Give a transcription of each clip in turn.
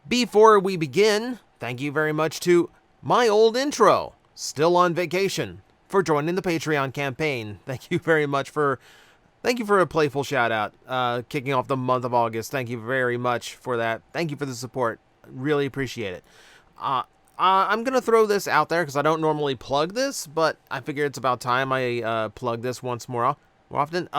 Before we begin, thank you very much to my old intro, still on vacation, for joining the Patreon campaign. Thank you very much for... Thank you for a playful shout out, kicking off the month of August. Thank you very much for that. Thank you for the support. Really appreciate it. I'm going to throw this out there because I don't normally plug this, but I figure it's about time I plug this once more often.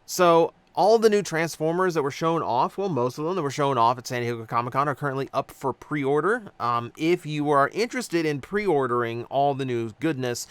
So all the new Transformers that were shown off, well, most of them that were shown off at San Diego Comic-Con are currently up for pre-order. If you are interested in pre-ordering all the new goodness,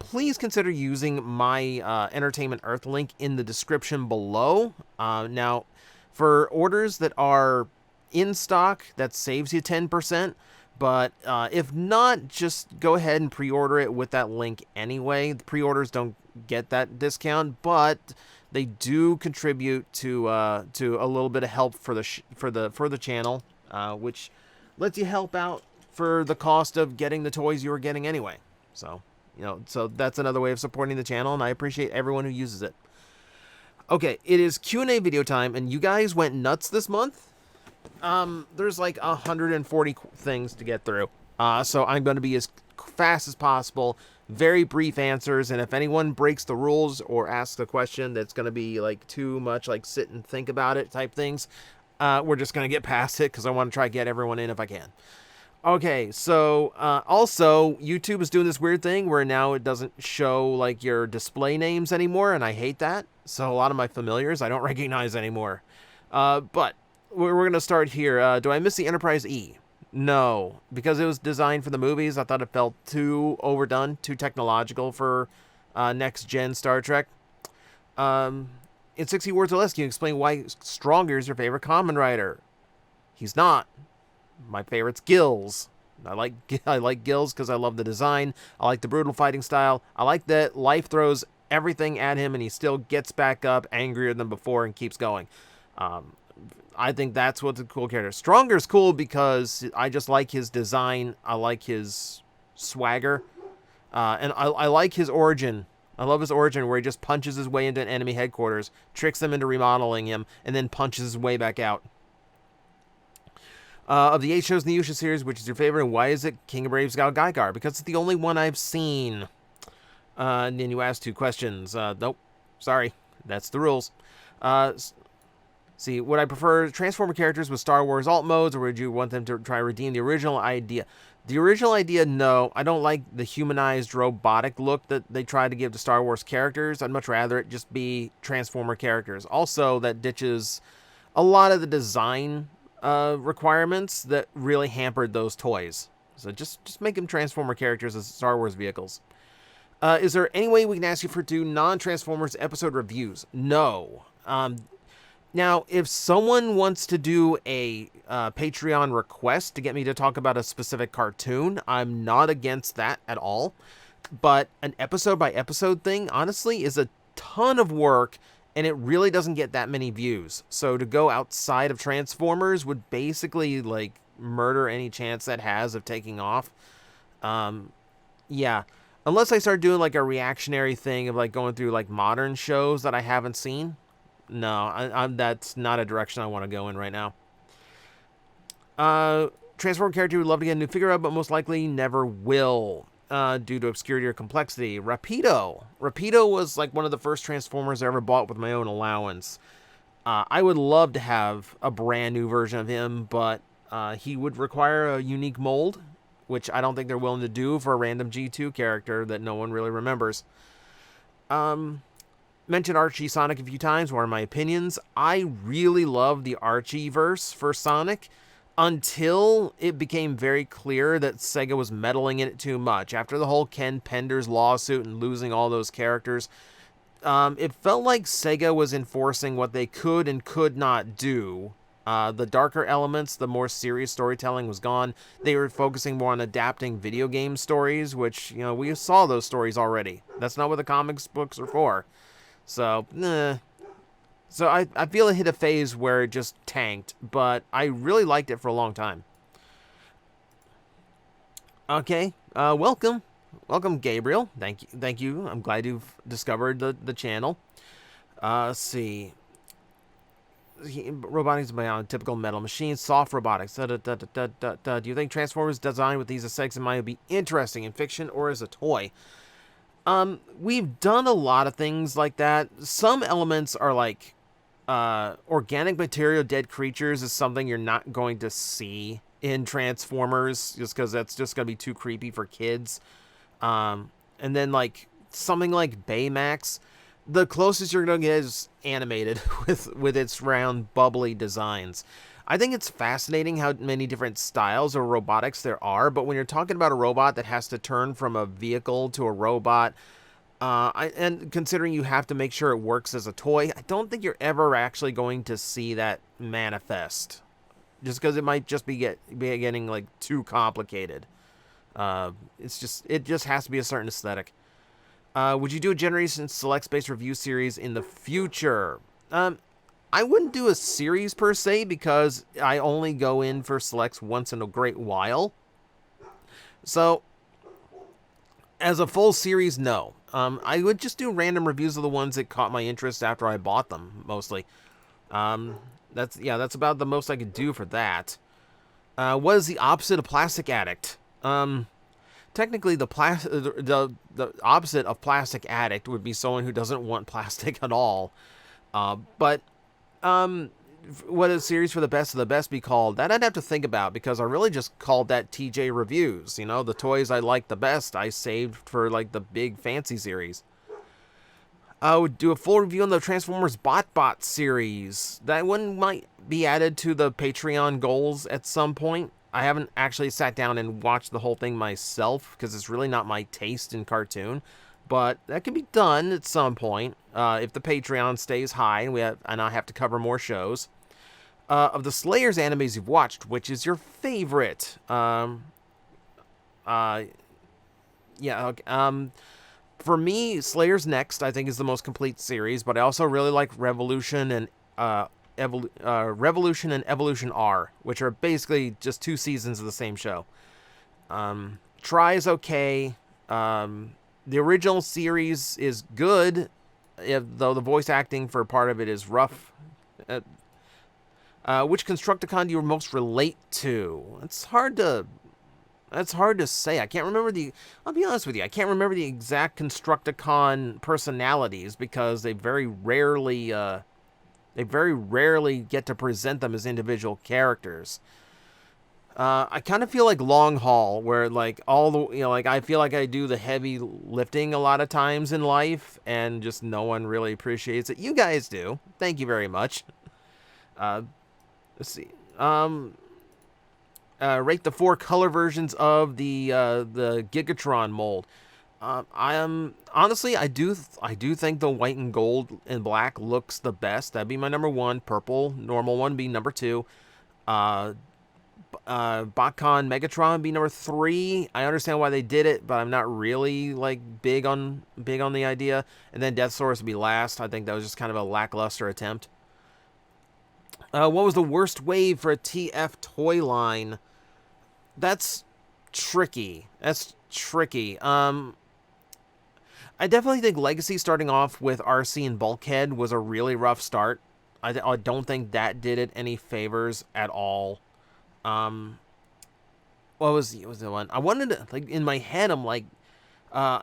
please consider using my Entertainment Earth link in the description below. Now, for orders that are in stock, that saves you 10%. But if not, just go ahead and pre-order it with that link anyway. The pre-orders don't get that discount, but they do contribute to a little bit of help for the channel, which lets you help out for the cost of getting the toys you were getting anyway. So, so that's another way of supporting the channel, and I appreciate everyone who uses it. Okay, it is Q&A video time, and you guys went nuts this month. There's like 140 things to get through. So I'm going to be as fast as possible, very brief answers, and if anyone breaks the rules or asks a question that's going to be like too much, like sit and think about it type things, we're just going to get past it because I want to try to get everyone in if I can. Okay, so also YouTube is doing this weird thing where now it doesn't show like your display names anymore, and I hate that. So a lot of my familiars I don't recognize anymore. But we're going to start here. Do I miss the Enterprise E? No, because it was designed for the movies. I thought it felt too overdone, too technological for next-gen Star Trek. In 60 words or less, can you explain why Stronger is your favorite Kamen Rider? He's not. My favorite's Gills. I like Gills because I love the design. I like the brutal fighting style. I like that life throws everything at him and he still gets back up angrier than before and keeps going. I think that's what's a cool character. Stronger's cool because I just like his design. I like his swagger. And I like his origin. I love his origin where he just punches his way into an enemy headquarters, tricks them into remodeling him, and then punches his way back out. Of the 8 shows in the Yusha series, which is your favorite, and why is it King of Braves Gal Gaigar? Because it's the only one I've seen. And then you asked 2 questions. Nope. Sorry. That's the rules. See, would I prefer Transformer characters with Star Wars alt modes, or would you want them to try to redeem the original idea? The original idea, no. I don't like the humanized robotic look that they try to give to Star Wars characters. I'd much rather it just be Transformer characters. Also, that ditches a lot of the design requirements that really hampered those toys. So just make them Transformer characters as Star Wars vehicles. Is there any way we can ask you for 2 non-Transformers episode reviews? No. Now, if someone wants to do a Patreon request to get me to talk about a specific cartoon, I'm not against that at all. But an episode-by-episode thing, honestly, is a ton of work, and it really doesn't get that many views. So to go outside of Transformers would basically, like, murder any chance that has of taking off. Yeah. Unless I start doing, like, a reactionary thing of, like, going through, like, modern shows that I haven't seen. No, that's not a direction I want to go in right now. Transformer character would love to get a new figure out, but most likely never will, due to obscurity or complexity. Rapido. Rapido was like one of the first Transformers I ever bought with my own allowance. I would love to have a brand new version of him, but he would require a unique mold, which I don't think they're willing to do for a random G2 character that no one really remembers. Mentioned Archie Sonic a few times. What are my opinions? I really love the Archie-verse for Sonic until it became very clear that Sega was meddling in it too much. After the whole Ken Penders lawsuit and losing all those characters, it felt like Sega was enforcing what they could and could not do. The darker elements, the more serious storytelling was gone. They were focusing more on adapting video game stories, which, we saw those stories already. That's not what the comics books are for. So, So I feel it hit a phase where it just tanked, but I really liked it for a long time. Okay, welcome, Gabriel. Thank you. I'm glad you've discovered the channel. Let's see. Robotics beyond typical metal machines, soft robotics. Da, da, da, da, da, da. Do you think Transformers design with these aesthetics in mind would be interesting in fiction or as a toy? We've done a lot of things like that. Some elements are like organic material, dead creatures is something you're not going to see in Transformers just because that's just going to be too creepy for kids. And then like something like Baymax, the closest you're going to get is animated with its round, bubbly designs. I think it's fascinating how many different styles of robotics there are, but when you're talking about a robot that has to turn from a vehicle to a robot, and considering you have to make sure it works as a toy, I don't think you're ever actually going to see that manifest. Just because it might just be getting like too complicated. It just has to be a certain aesthetic. Would you do a Generation Select Space review series in the future? I wouldn't do a series per se because I only go in for selects once in a great while. So, as a full series, no. I would just do random reviews of the ones that caught my interest after I bought them, mostly. That's about the most I could do for that. What is the opposite of Plastic Addict? Technically, the opposite of Plastic Addict would be someone who doesn't want plastic at all. But what a series for the best of the best be called? That I'd have to think about because I really just called that TJ Reviews. You know, the toys I like the best I saved for like the big fancy series. I would do a full review on the Transformers BotBot series. That one might be added to the Patreon goals at some point. I haven't actually sat down and watched the whole thing myself because it's really not my taste in cartoon. But that can be done at some point if the Patreon stays high and I have to cover more shows. Of the Slayers animes you've watched, which is your favorite? For me, Slayers Next I think is the most complete series, but I also really like Revolution and Evolution R, which are basically just 2 seasons of the same show. Try is okay. The original series is good, though the voice acting for part of it is rough. Which Constructicon do you most relate to? It's hard to say. I can't remember I'll be honest with you, I can't remember the exact Constructicon personalities because they very rarely get to present them as individual characters. I kind of feel like Long Haul, where like I feel like I do the heavy lifting a lot of times in life, and just no one really appreciates it. You guys do. Thank you very much. Let's see. Rate the 4 color versions of the Gigatron mold. Honestly, I do think the white and gold and black looks the best. That'd be my number 1. Purple, normal one, be number 2. Botcon Megatron be number 3. I understand why they did it, but I'm not really like big on the idea. And then Death Source would be last. I think that was just kind of a lackluster attempt. What was the worst wave for a TF toy line? That's tricky. I definitely think Legacy starting off with RC and Bulkhead was a really rough start. I don't think that did it any favors at all. What was the one? I wanted to, like, in my head, I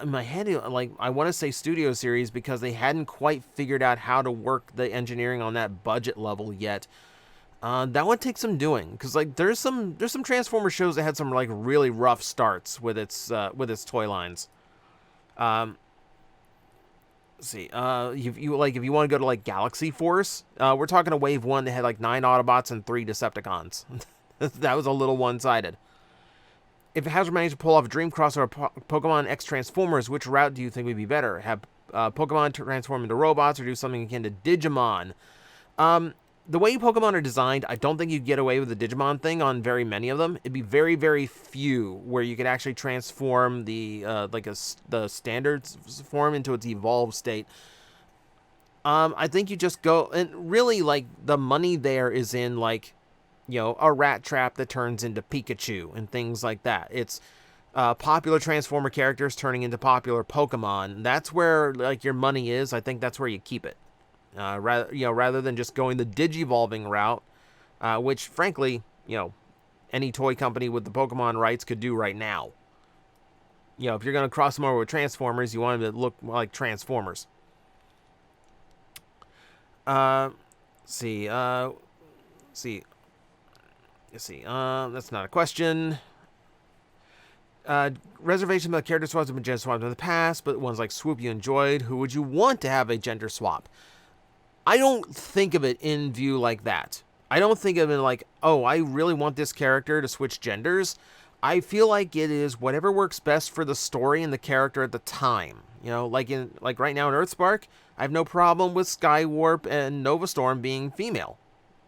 want to say Studio Series because they hadn't quite figured out how to work the engineering on that budget level yet. That would take some doing because like there's some Transformer shows that had some like really rough starts with its toy lines. Let's see. If you want to go to like Galaxy Force, we're talking a wave 1 that had like 9 Autobots and 3 Decepticons. That was a little one-sided. If Hasbro managed to pull off a Dream Crossover Pokemon X Transformers, which route do you think would be better? Have Pokemon transform into robots or do something akin to Digimon? The way Pokemon are designed, I don't think you'd get away with the Digimon thing on very many of them. It'd be very, very few where you could actually transform the standard form into its evolved state. I think you just go, and really, like, the money there is in, like, a rat trap that turns into Pikachu and things like that. It's popular Transformer characters turning into popular Pokemon. That's where, like, your money is. I think that's where you keep it. rather than just going the digivolving route, which frankly, any toy company with the Pokemon rights could do right now. If you're going to cross them over with Transformers, you want them to look like Transformers. Let's see. That's not a question. Reservation about character swaps have been gender swapped in the past, but ones like Swoop you enjoyed. Who would you want to have a gender swap? I don't think of it in view like that. I don't think of it like, oh, I really want this character to switch genders. I feel like it is whatever works best for the story and the character at the time. Like right now in Earthspark, I have no problem with Skywarp and Novastorm being female.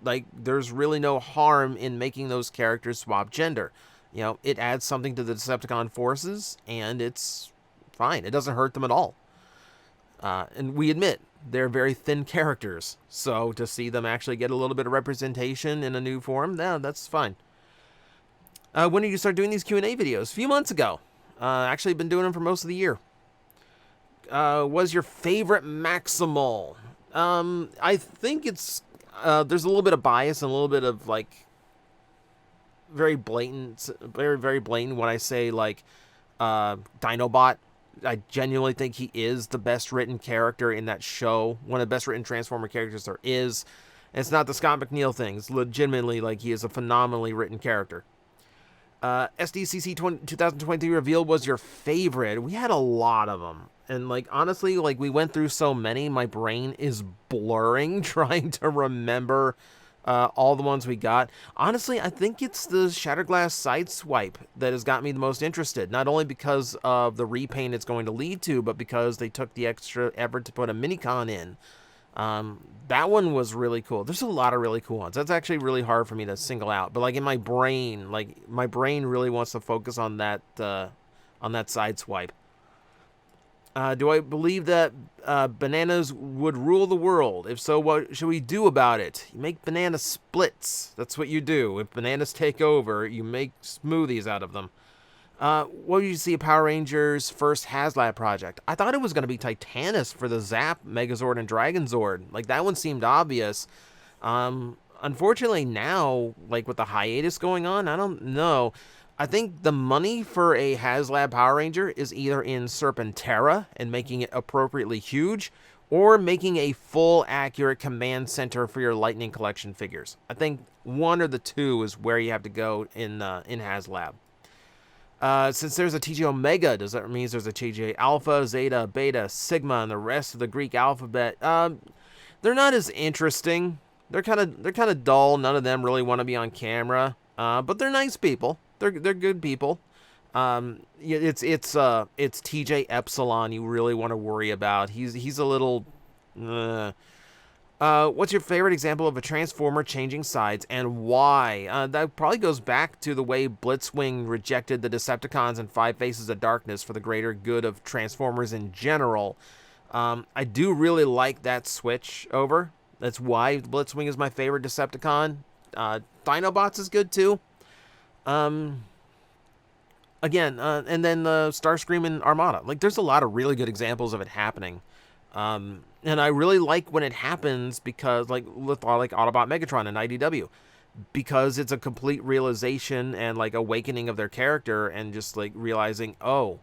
Like, there's really no harm in making those characters swap gender. It adds something to the Decepticon forces, and it's fine. It doesn't hurt them at all. And we admit, they're very thin characters. So to see them actually get a little bit of representation in a new form, that's fine. When did you start doing these Q&A videos? A few months ago. Actually, been doing them for most of the year. Was your favorite Maximal? I think it's... there's a little bit of bias and a little bit of, like... very blatant when I say, like, Dinobot. I genuinely think he is the best written character in that show. One of the best written Transformer characters there is. And it's not the Scott McNeil thing. It's legitimately, like, he is a phenomenally written character. SDCC 2023 reveal was your favorite. We had a lot of them. And, like, honestly, like, we went through so many, my brain is blurring trying to remember all the ones we got. Honestly, I think it's the Shatterglass Sideswipe that has got me the most interested. Not only because of the repaint it's going to lead to, but because they took the extra effort to put a minicon in. That one was really cool. There's a lot of really cool ones. That's actually really hard for me to single out. But, like, in my brain, my brain really wants to focus on that Sideswipe. Do I believe that bananas would rule the world? If so, what should we do about it? You make banana splits. That's what you do. If bananas take over, you make smoothies out of them. What did you see of Power Rangers' first HasLab project? I thought it was going to be Titanus for the Zap, Megazord, and Dragonzord. Like, that one seemed obvious. Unfortunately, now, like, with the hiatus going on, I don't know. I think the money for a HasLab Power Ranger is either in Serpentera and making it appropriately huge, or making a full accurate command center for your Lightning Collection figures. I think one or the two is where you have to go in HasLab. Since there's a TJOmega, does that mean there's a TJ Alpha, Zeta, Beta, Sigma, and the rest of the Greek alphabet? They're not as interesting. They're kind of dull. None of them really want to be on camera. But they're nice people. They're good people. It's TJ Epsilon you really want to worry about. He's a little. What's your favorite example of a Transformer changing sides and why? That probably goes back to the way Blitzwing rejected the Decepticons and Five Faces of Darkness for the greater good of Transformers in general. I do really like that switch over. That's why Blitzwing is my favorite Decepticon. Dinobots is good too. Again, and then Starscream and Armada. Like, there's a lot of really good examples of it happening. And I really like when it happens because, like Autobot Megatron and IDW, because it's a complete realization and, like, awakening of their character and just, like, realizing, oh,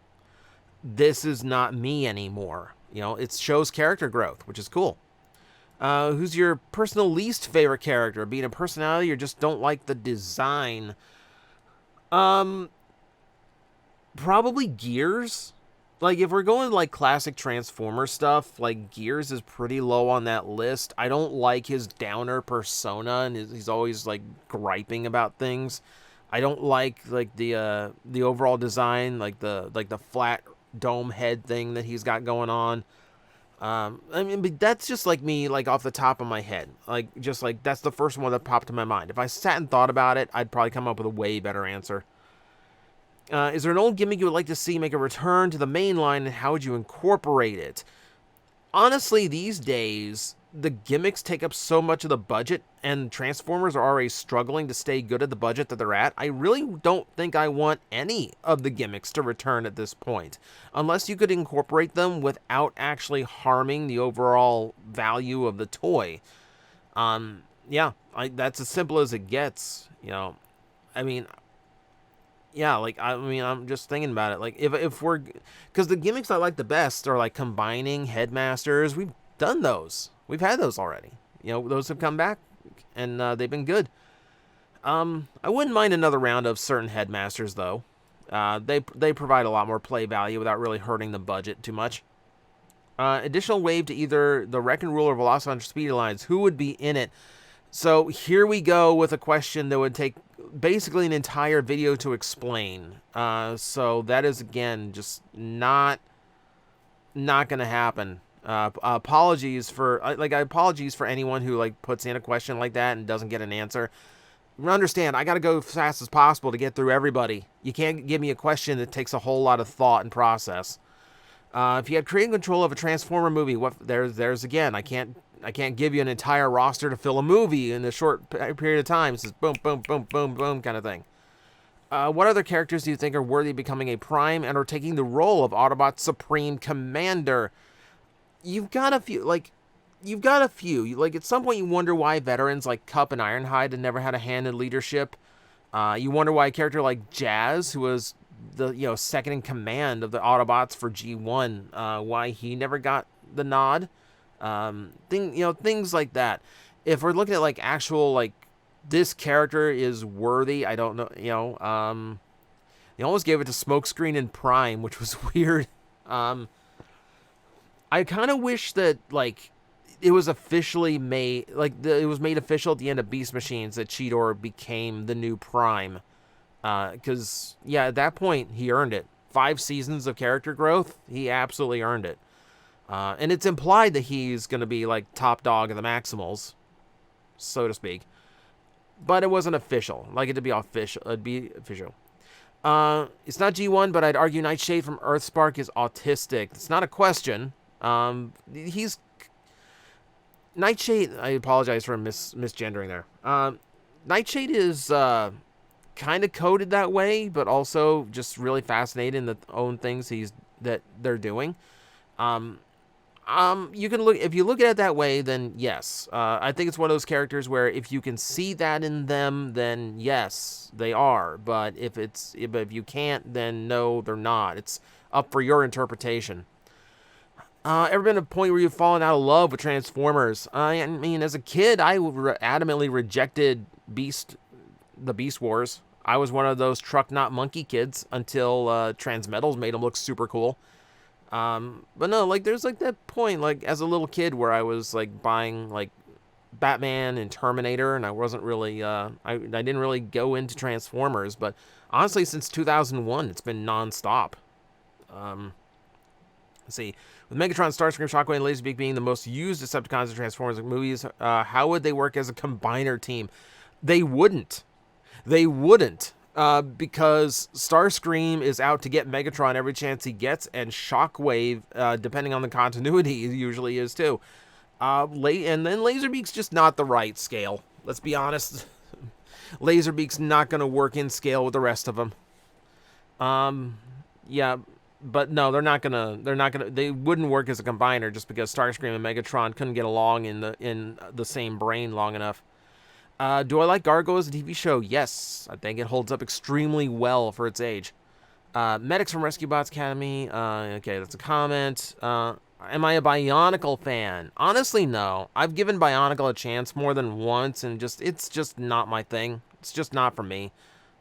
this is not me anymore. It shows character growth, which is cool. Who's your personal least favorite character? Being a personality or just don't like the design? Probably Gears. Like, if we're going, like, classic Transformer stuff, like, Gears is pretty low on that list. I don't like his downer persona, and he's always, like, griping about things. I don't like the overall design, like the flat dome head thing that he's got going on. I mean, but that's just, like, me, like, off the top of my head. Like, just, like, that's the first one that popped in my mind. If I sat and thought about it, I'd probably come up with a way better answer. Is there an old gimmick you would like to see make a return to the main line, and how would you incorporate it? honestly, these days, the gimmicks take up so much of the budget, and Transformers are already struggling to stay good at the budget that they're at. I really don't think I want any of the gimmicks to return at this point, unless you could incorporate them without actually harming the overall value of the toy. Yeah, that's as simple as it gets. I mean, yeah, like I'm just thinking about it. Like if we're, because the gimmicks I like the best are like combining headmasters. We've done those. We've had those already. Those have come back, and they've been good. I wouldn't mind another round of certain headmasters though. They provide a lot more play value without really hurting the budget too much. Additional wave to either the Wreck and Rule or Velociraptor Speed Alliance. Who would be in it? So here we go with a question that would take basically an entire video to explain. So that is, again, just not going to happen. Apologies for anyone who puts in a question like that and doesn't get an answer. Understand, I got to go as fast as possible to get through everybody. You can't give me a question that takes a whole lot of thought and process. If you had creative control of a Transformer movie, there's again, I can't give you an entire roster to fill a movie in a short period of time. It's just boom, boom, boom, boom, boom kind of thing. What other characters do you think are worthy of becoming a Prime and or taking the role of Autobot's Supreme Commander? You've got a few. At some point, you wonder why veterans like Cup and Ironhide had never had a hand in leadership. You wonder why a character like Jazz, who was the second in command of the Autobots for G1, why he never got the nod. Things like that. If we're looking at actual this character is worthy, I don't know. They almost gave it to Smokescreen and Prime, which was weird. I kind of wish that it was officially made, it was made official at the end of Beast Machines that Cheetor became the new Prime. Because, at that point, he earned it. 5 seasons of character growth, he absolutely earned it. And it's implied that he's going to be, top dog of the Maximals, so to speak. But it wasn't official. It'd be official. It's not G1, but I'd argue Nightshade from Earthspark is autistic. It's not a question. Nightshade, I apologize for misgendering there. Nightshade is kind of coded that way, but also just really fascinated in the own things that they're doing. You can if you look at it that way, then yes. I think it's one of those characters where if you can see that in them, then yes, they are. But if you can't, then no, they're not. It's up for your interpretation. Ever been a point where you've fallen out of love with Transformers? I mean, as a kid, I adamantly rejected the Beast Wars. I was one of those truck not monkey kids until Transmetals made them look super cool. But no, there's that point, as a little kid where I was buying Batman and Terminator, and I wasn't really, I didn't really go into Transformers, but honestly, since 2001, it's been nonstop. Let's see, with Megatron, Starscream, Shockwave, and Laserbeak being the most used Decepticons in Transformers movies, how would they work as a combiner team? They wouldn't. Because Starscream is out to get Megatron every chance he gets, and Shockwave, depending on the continuity, usually is too. And then Laserbeak's just not the right scale. Let's be honest. Laserbeak's not going to work in scale with the rest of them. But no, they wouldn't work as a combiner just because Starscream and Megatron couldn't get along in the same brain long enough. Do I like Gargo as a TV show? Yes. I think it holds up extremely well for its age. Medics from Rescue Bots Academy. Okay, that's a comment. Am I a Bionicle fan? Honestly, no. I've given Bionicle a chance more than once, and it's just not my thing. It's just not for me.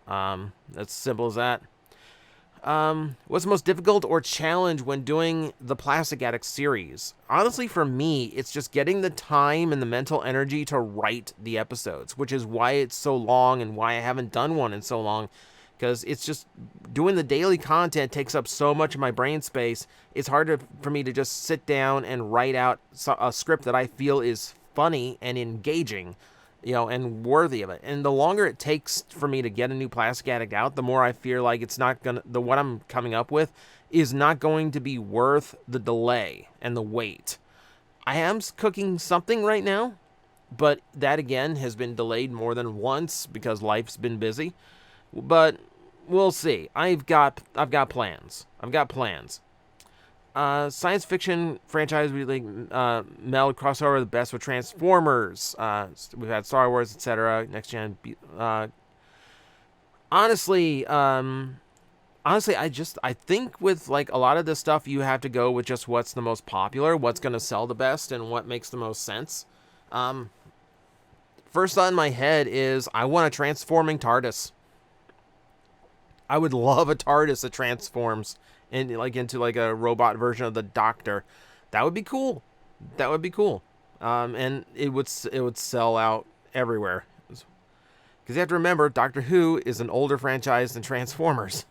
That's simple as that. What's the most difficult or challenge when doing the Plastic Addict series? Honestly, for me, it's just getting the time and the mental energy to write the episodes, which is why it's so long and why I haven't done one in so long, because it's just doing the daily content takes up so much of my brain space. It's hard for me to just sit down and write out a script that I feel is funny and engaging, and worthy of it. And the longer it takes for me to get a new Plastic Addict out, the more I feel like it's not what I'm coming up with is not going to be worth the delay and the wait. I am cooking something right now, but that again has been delayed more than once because life's been busy. But we'll see. I've got plans. Science fiction franchise we like meld crossover the best with Transformers. We've had Star Wars, etc. Next gen. Honestly, I think with like a lot of this stuff, you have to go with just what's the most popular, what's going to sell the best, and what makes the most sense. First thought in my head is I want a transforming TARDIS. I would love a TARDIS that transforms into a robot version of the Doctor. That would be cool. And it would sell out everywhere. Because you have to remember, Doctor Who is an older franchise than Transformers.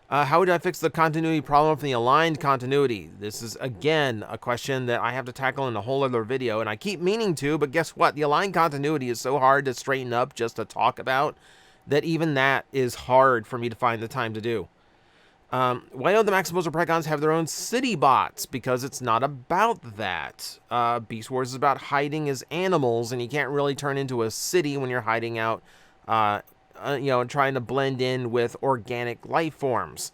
How would I fix the continuity problem from the aligned continuity? This is, again, a question that I have to tackle in a whole other video, and I keep meaning to, but guess what? The aligned continuity is so hard to straighten up just to talk about that even that is hard for me to find the time to do. Why don't the Maximals or Precons have their own city bots? Because it's not about that. Beast Wars is about hiding as animals, and you can't really turn into a city when you're hiding out, and trying to blend in with organic life forms.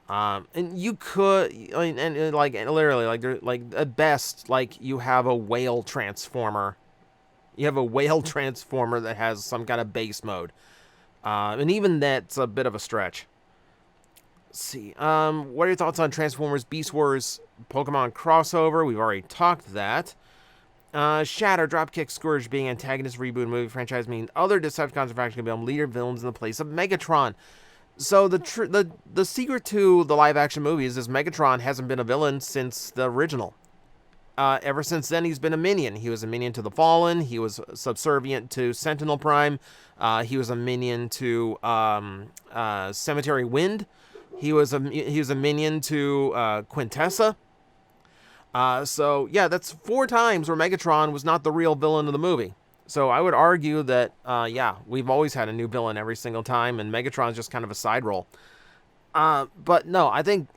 And you could, literally, at best, you have a whale transformer. You have a whale transformer that has some kind of base mode. And even that's a bit of a stretch. Let's see. What are your thoughts on Transformers, Beast Wars, Pokemon crossover? We've already talked that. Shatter, Dropkick, Scourge being antagonist reboot movie franchise means other Decepticons are actually going to become leader villains in the place of Megatron. So the secret to the live action movies is Megatron hasn't been a villain since the original. Ever since then, he's been a minion. He was a minion to the Fallen. He was subservient to Sentinel Prime. He was a minion to Cemetery Wind. He was a minion to Quintessa. So yeah, that's 4 times where Megatron was not the real villain of the movie. So I would argue that we've always had a new villain every single time, and Megatron's just kind of a side role. But no, I think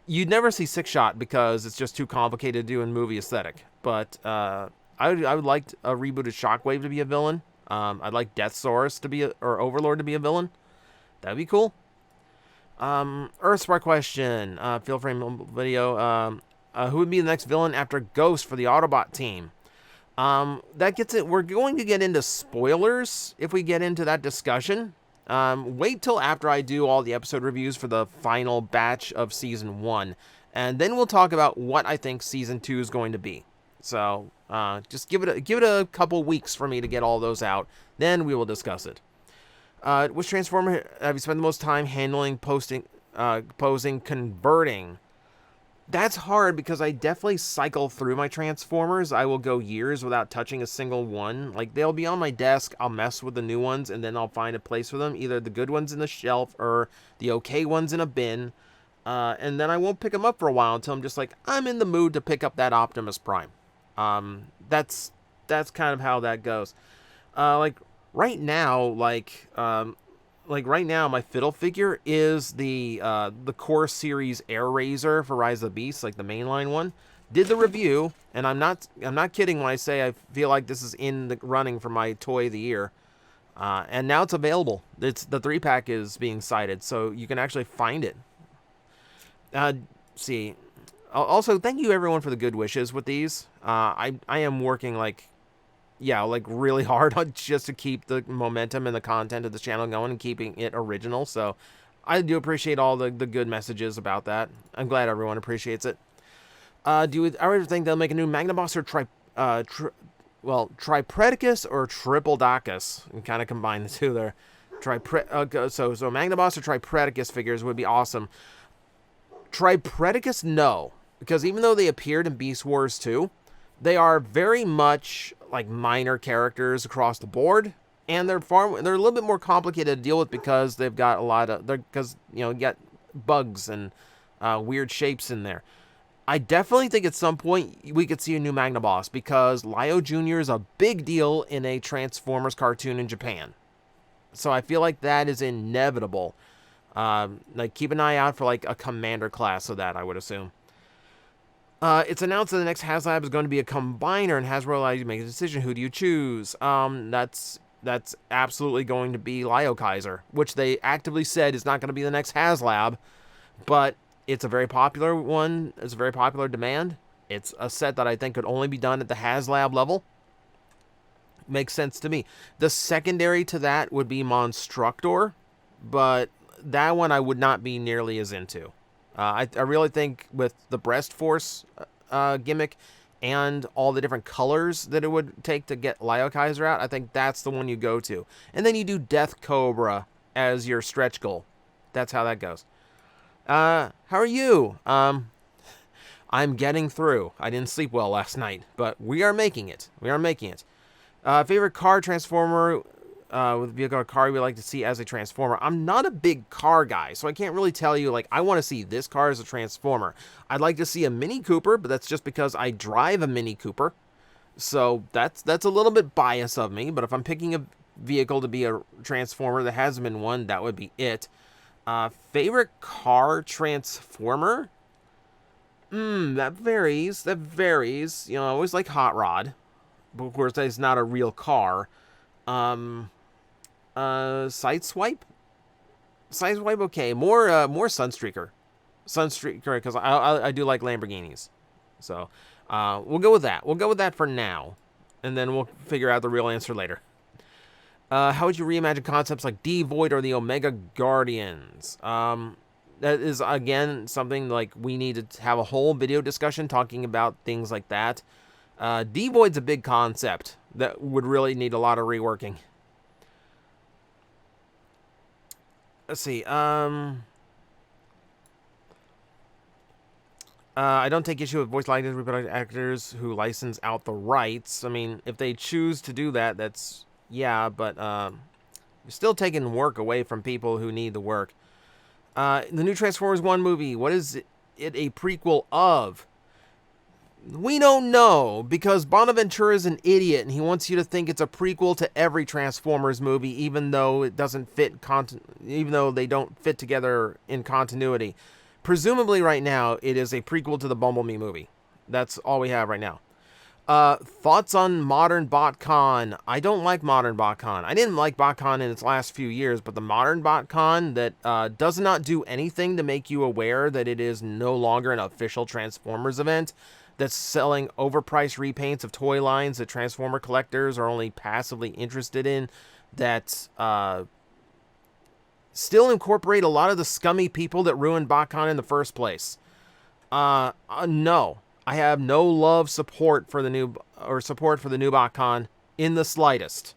you'd never see Six Shot because it's just too complicated to do in movie aesthetic. But I would like a rebooted Shockwave to be a villain. I'd like Deathsaurus to be or Overlord to be a villain. That'd be cool. Earthspark question. Feel frame video. Who would be the next villain after Ghost for the Autobot team? That gets it. We're going to get into spoilers if we get into that discussion. Wait till after I do all the episode reviews for the final batch of season 1, and then we'll talk about what I think season 2 is going to be. So just give it a couple weeks for me to get all those out. Then we will discuss it. Which Transformer have you spent the most time handling, posing, converting? That's hard because I definitely cycle through my Transformers. I will go years without touching a single one. Like, they'll be on my desk, I'll mess with the new ones, and then I'll find a place for them. Either the good ones in the shelf or the okay ones in a bin. And then I won't pick them up for a while until I'm just like, I'm in the mood to pick up that Optimus Prime. That's kind of how that goes. Right now, my fiddle figure is the Core Series Air Razor for Rise of the Beasts, like the mainline one. Did the review, and I'm not kidding when I say I feel like this is in the running for my Toy of the Year. And now it's available. The 3-pack is being cited, so you can actually find it. See. Also, thank you everyone for the good wishes with these. I am working really hard on just to keep the momentum and the content of the channel going and keeping it original. So I do appreciate all the good messages about that. I'm glad everyone appreciates it. Do you ever think they'll make a new Magnaboss or Tripredacus or Tripledacus and kind of combine the two there? So Magnaboss or Tripredacus figures would be awesome. Tripredacus, no, because even though they appeared in Beast Wars 2, they are very much like minor characters across the board, and they're a little bit more complicated to deal with because they've got you got bugs and weird shapes in there. I definitely think at some point we could see a new Magnaboss because Lio Jr. is a big deal in a Transformers cartoon in Japan. So I feel like that is inevitable. Keep an eye out for a Commander class of that, I would assume. It's announced that the next HasLab is going to be a combiner, and Hasbro allows you to make a decision. Who do you choose? That's absolutely going to be Lio Kaiser, which they actively said is not going to be the next HasLab, but it's a very popular one. It's a very popular demand. It's a set that I think could only be done at the HasLab level. Makes sense to me. The secondary to that would be Monstructor, but that one I would not be nearly as into. I really think with the Breast Force gimmick and all the different colors that it would take to get Lio Kaiser out, I think that's the one you go to. And then you do Death Cobra as your stretch goal. That's how that goes. How are you? I'm getting through. I didn't sleep well last night, but we are making it. We are making it. Favorite car transformer with vehicle or car you would like to see as a transformer? I'm not a big car guy, so I can't really tell you, like, I want to see this car as a transformer. I'd like to see a Mini Cooper, but that's just because I drive a Mini Cooper. So that's a little bit bias of me, but if I'm picking a vehicle to be a transformer that hasn't been one, that would be it. Favorite car transformer? That varies. That varies. You know, I always like Hot Rod. But of course, that's not a real car. Sideswipe? Sideswipe, okay. More Sunstreaker. Sunstreaker, because I do like Lamborghinis. So, we'll go with that. We'll go with that for now. And then we'll figure out the real answer later. How would you reimagine concepts like D-Void or the Omega Guardians? That is, again, something like we need to have a whole video discussion talking about things like that. D-Void's a big concept that would really need a lot of reworking. Let's see. I don't take issue with voice license reproductive actors who license out the rights. I mean, if they choose to do that, that's, yeah, but you're still taking work away from people who need the work. The new Transformers 1 movie, what is it a prequel of? We don't know, because Bonaventura is an idiot, and he wants you to think it's a prequel to every Transformers movie, even though it doesn't fit, even though they don't fit together in continuity. Presumably, right now, it is a prequel to the Bumblebee movie. That's all we have right now. Thoughts on modern BotCon? I don't like modern BotCon. I didn't like BotCon in its last few years, but the modern BotCon that does not do anything to make you aware that it is no longer an official Transformers event, that's selling overpriced repaints of toy lines that Transformer collectors are only passively interested in, that still incorporate a lot of the scummy people that ruined BotCon in the first place. No. I have no support for the new BotCon in the slightest.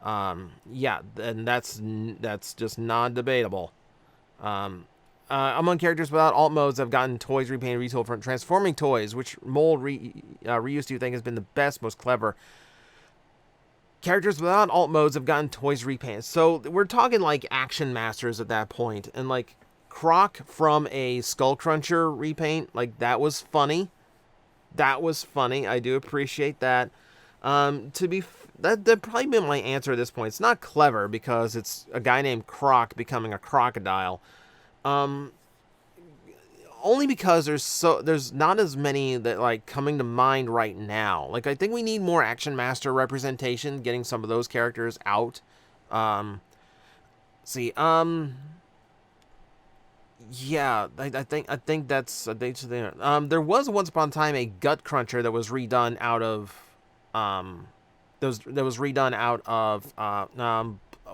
Yeah, and that's just non-debatable. Among characters without alt modes have gotten toys repainted retooled from transforming toys. Which mold reuse do you think has been the best, most clever? Characters without alt modes have gotten toys repainted. So we're talking like Action Masters at that point. And like Croc from a Skull Cruncher repaint, like that was funny. That was funny. I do appreciate that. That'd probably be my answer at this point. It's not clever because it's a guy named Croc becoming a crocodile. Only because there's not as many that like coming to mind right now. Like I think we need more Action Master representation, getting some of those characters out. Yeah, I think that's there was once upon a time a Gut Cruncher that was redone out of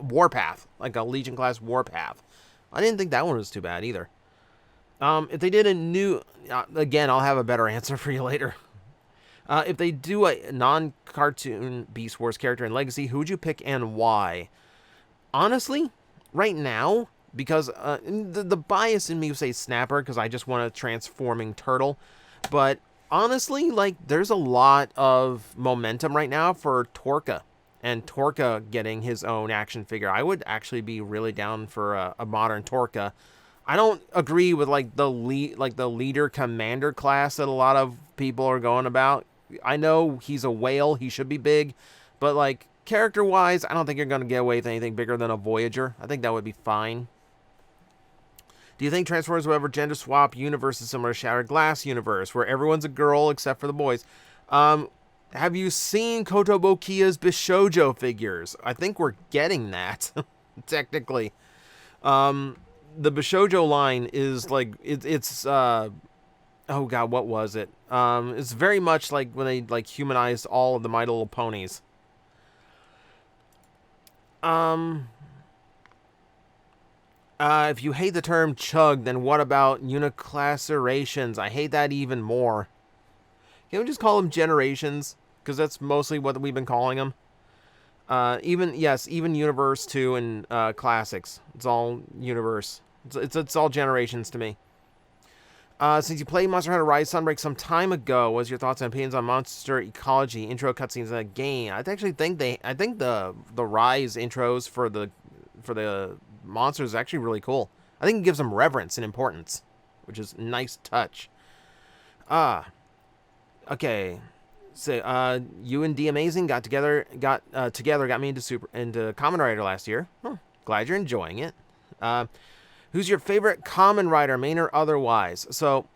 Warpath, like a Legion class Warpath. I didn't think that one was too bad either. If they did a new, again, I'll have a better answer for you later. If they do a non-cartoon Beast Wars character in Legacy, who would you pick and why? Honestly, right now, because the bias in me would say Snapper, because I just want a transforming turtle. But honestly, like, there's a lot of momentum right now for Torka. And Torka getting his own action figure. I would actually be really down for a modern Torka. I don't agree with like the leader commander class that a lot of people are going about. I know he's a whale, he should be big, but like character wise, I don't think you're going to get away with anything bigger than a Voyager. I think that would be fine. Do you think Transformers will ever gender swap universes similar to Shattered Glass universe, where everyone's a girl except for the boys? Have you seen Kotobukiya's Bishoujo figures? I think we're getting that, technically. The Bishoujo line is like, it's oh god, what was it? It's very much like when they like humanized all of the My Little Ponies. If you hate the term chug, then what about uniclasserations? I hate that even more. Can we just call them generations? Because that's mostly what we've been calling them. Even Universe 2 and Classics. It's all Universe. It's all generations to me. Since you played Monster Hunter Rise Sunbreak some time ago, what's your thoughts and opinions on monster ecology intro cutscenes in the game? I actually think the Rise intros for the monsters is actually really cool. I think it gives them reverence and importance, which is a nice touch. Okay. So you and D Amazing got me into Kamen Rider last year. Glad you're enjoying it. Who's your favorite Kamen Rider, main or otherwise? So,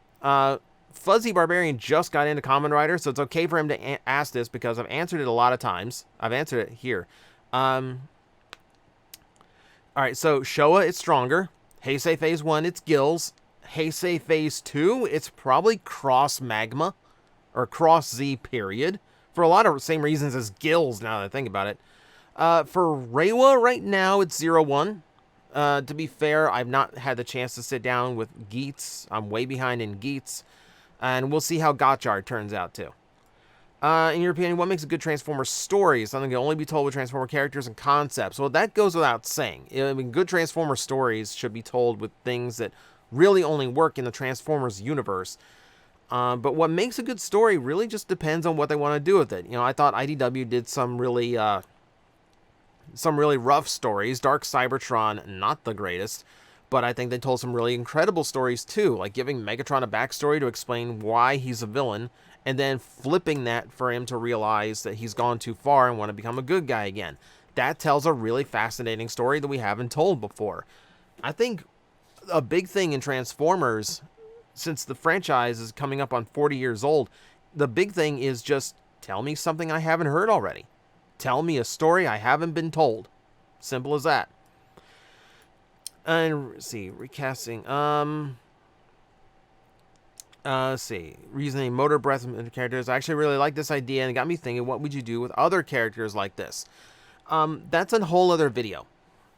Fuzzy Barbarian just got into Kamen Rider, so it's okay for him to ask this because I've answered it a lot of times. I've answered it here. Alright, so Showa, it's Stronger. Heisei Phase 1, it's Gills. Heisei Phase 2, it's probably Cross Magma. Or Cross Z, period. For a lot of the same reasons as Gills, now that I think about it. For Reiwa, right now, it's 01. To be fair, I've not had the chance to sit down with Geats. I'm way behind in Geats. And we'll see how Gotchard turns out, too. In your opinion, what makes a good Transformer story? Something that can only be told with Transformer characters and concepts. Well, that goes without saying. I mean, good Transformer stories should be told with things that really only work in the Transformers universe. But what makes a good story really just depends on what they want to do with it. You know, I thought IDW did some really rough stories. Dark Cybertron, not the greatest, but I think they told some really incredible stories too, like giving Megatron a backstory to explain why he's a villain, and then flipping that for him to realize that he's gone too far and want to become a good guy again. That tells a really fascinating story that we haven't told before. I think a big thing in Transformers, since the franchise is coming up on 40 years old, the big thing is just tell me something I haven't heard already. Tell me a story I haven't been told. Simple as that. And let's see, recasting. Let's see, reasoning, motor breath characters. I actually really like this idea, and it got me thinking, what would you do with other characters like this? That's a whole other video.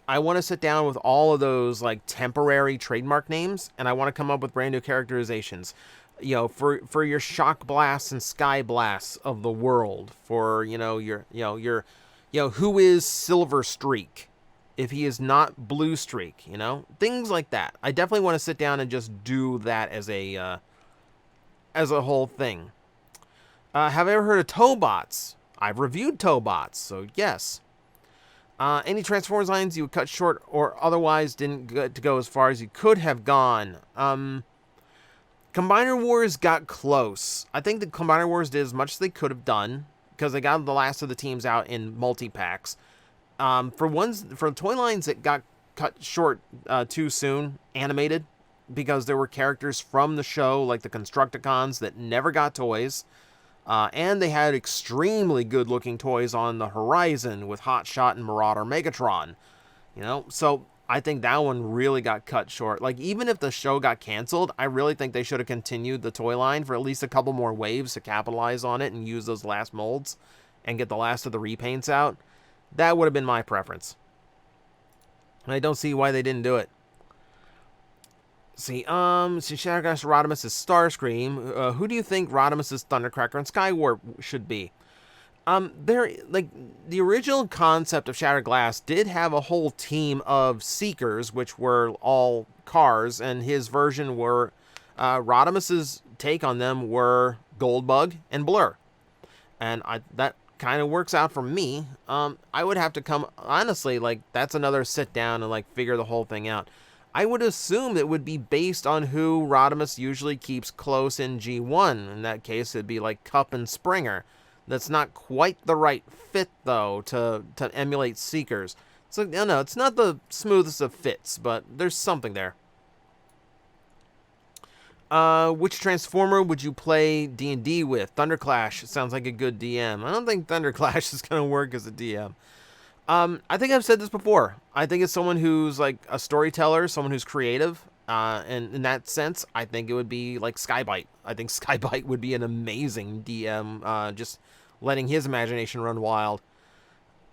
I want to sit down with all of those like temporary trademark names, and I want to come up with brand new characterizations. You know, for your Shock Blasts and Sky Blasts of the world, for who is Silver Streak if he is not Blue Streak, things like that. I definitely want to sit down and just do that as a whole thing. Have I ever heard of Tobots? I've reviewed Tobots, so yes. Any Transformers lines you would cut short or otherwise didn't get to go as far as you could have gone? Combiner Wars got close. I think the Combiner Wars did as much as they could have done because they got the last of the teams out in multi-packs. For toy lines that got cut short too soon, animated, because there were characters from the show like the Constructicons that never got toys. And they had extremely good-looking toys on the horizon with Hotshot and Marauder Megatron. So I think that one really got cut short. Like, even if the show got canceled, I really think they should have continued the toy line for at least a couple more waves to capitalize on it and use those last molds and get the last of the repaints out. That would have been my preference. I don't see why they didn't do it. See, since Shattercrash Rodimus is Starscream, who do you think Rodimus's Thundercracker and Skywarp should be? The original concept of Shattered Glass did have a whole team of Seekers, which were all cars, and his version were, Rodimus's take on them were Goldbug and Blur. And that kind of works out for me. I would have to come, honestly, that's another sit down and, figure the whole thing out. I would assume it would be based on who Rodimus usually keeps close in G1. In that case, it'd be like Cup and Springer. That's not quite the right fit, though, to emulate Seekers. So, no, it's not the smoothest of fits, but there's something there. Which Transformer would you play D&D with? Thunderclash sounds like a good DM. I don't think Thunderclash is going to work as a DM. I think I've said this before. I think it's someone who's like a storyteller, someone who's creative. And in that sense, I think it would be like Skybite. I think Skybite would be an amazing DM, just letting his imagination run wild.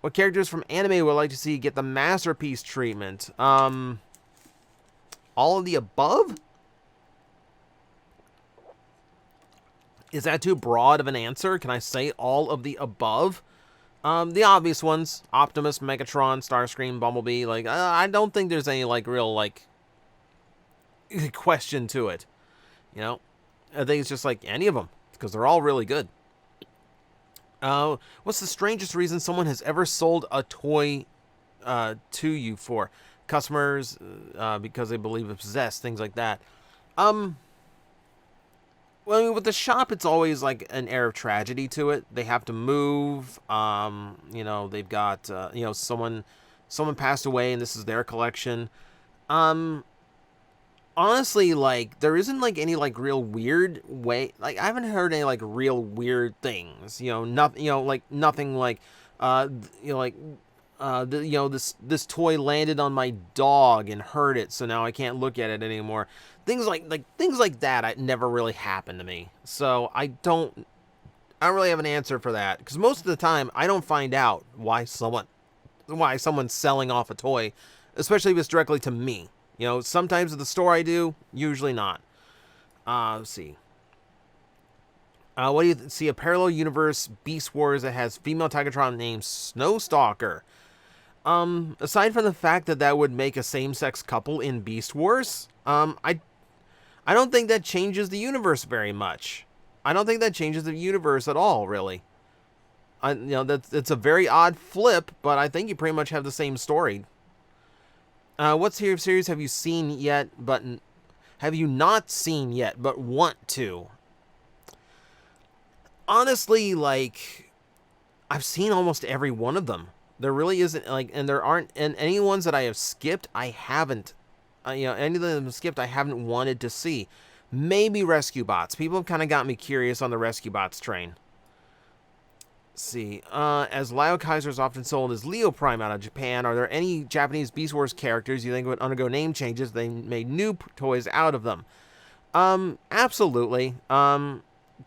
What characters from anime would I like to see get the masterpiece treatment? All of the above? Is that too broad of an answer? Can I say all of the above? The obvious ones: Optimus, Megatron, Starscream, Bumblebee. Like, I don't think there's any like real like question to it. You know, I think it's just like any of them because they're all really good. What's the strangest reason someone has ever sold a toy to you for? Customers, because they believe it's possessed, things like that. Well, I mean, with the shop, it's always like an air of tragedy to it. They have to move. You know, they've got you know, someone passed away, and this is their collection. Honestly, like, there isn't like any like real weird way. Like, I haven't heard any like real weird things. You know, nothing. You know, like nothing like, you know, like. You know, this toy landed on my dog and hurt it, so now I can't look at it anymore. Things like that never really happened to me. So I don't really have an answer for that, because most of the time I don't find out why someone's selling off a toy, especially if it's directly to me. You know, sometimes at the store I do, usually not. Let's see. What do you see? A parallel universe Beast Wars that has female Tigatron named Snowstalker. Aside from the fact that would make a same-sex couple in Beast Wars, I don't think that changes the universe very much. I don't think that changes the universe at all, really. You know, it's a very odd flip, but I think you pretty much have the same story. What series have you seen yet, but have you not seen yet, but want to? Honestly, like, I've seen almost every one of them. There really isn't, like, and there aren't, and any ones that I have skipped, I haven't, you know, any of them skipped, I haven't wanted to see. Maybe Rescue Bots. People have kind of got me curious on the Rescue Bots train. Let's see. As Lio Kaiser is often sold as Leo Prime out of Japan, are there any Japanese Beast Wars characters you think would undergo name changes if they made new toys out of them? Absolutely.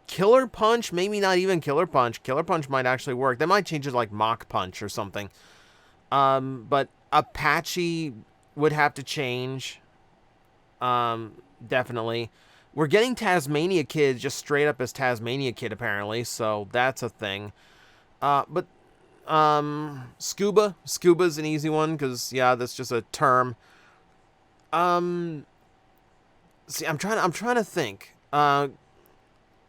Killer Punch, maybe not even Killer Punch. Killer Punch might actually work. They might change it like Mach Punch or something. But Apache would have to change. Definitely. We're getting Tasmania Kid just straight up as Tasmania Kid, apparently, so that's a thing. But Scuba's an easy one, because, yeah, that's just a term. See, I'm trying to think.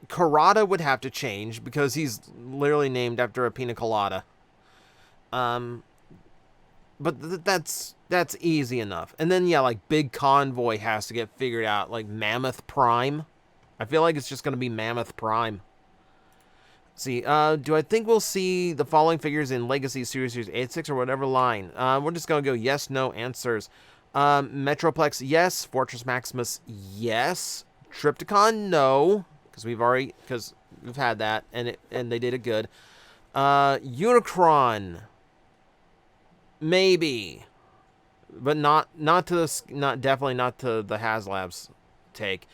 Karada would have to change because he's literally named after a pina colada. But that's easy enough. And then, yeah, like Big Convoy has to get figured out, like Mammoth Prime. I feel like it's just going to be Mammoth Prime. See, do I think we'll see the following figures in Legacy Series 86 or whatever line? We're just going to go yes, no answers. Metroplex, yes. Fortress Maximus, yes. Triptychon, no. Because we've had that, and they did it good. Unicron, maybe, but definitely not to the HasLabs take.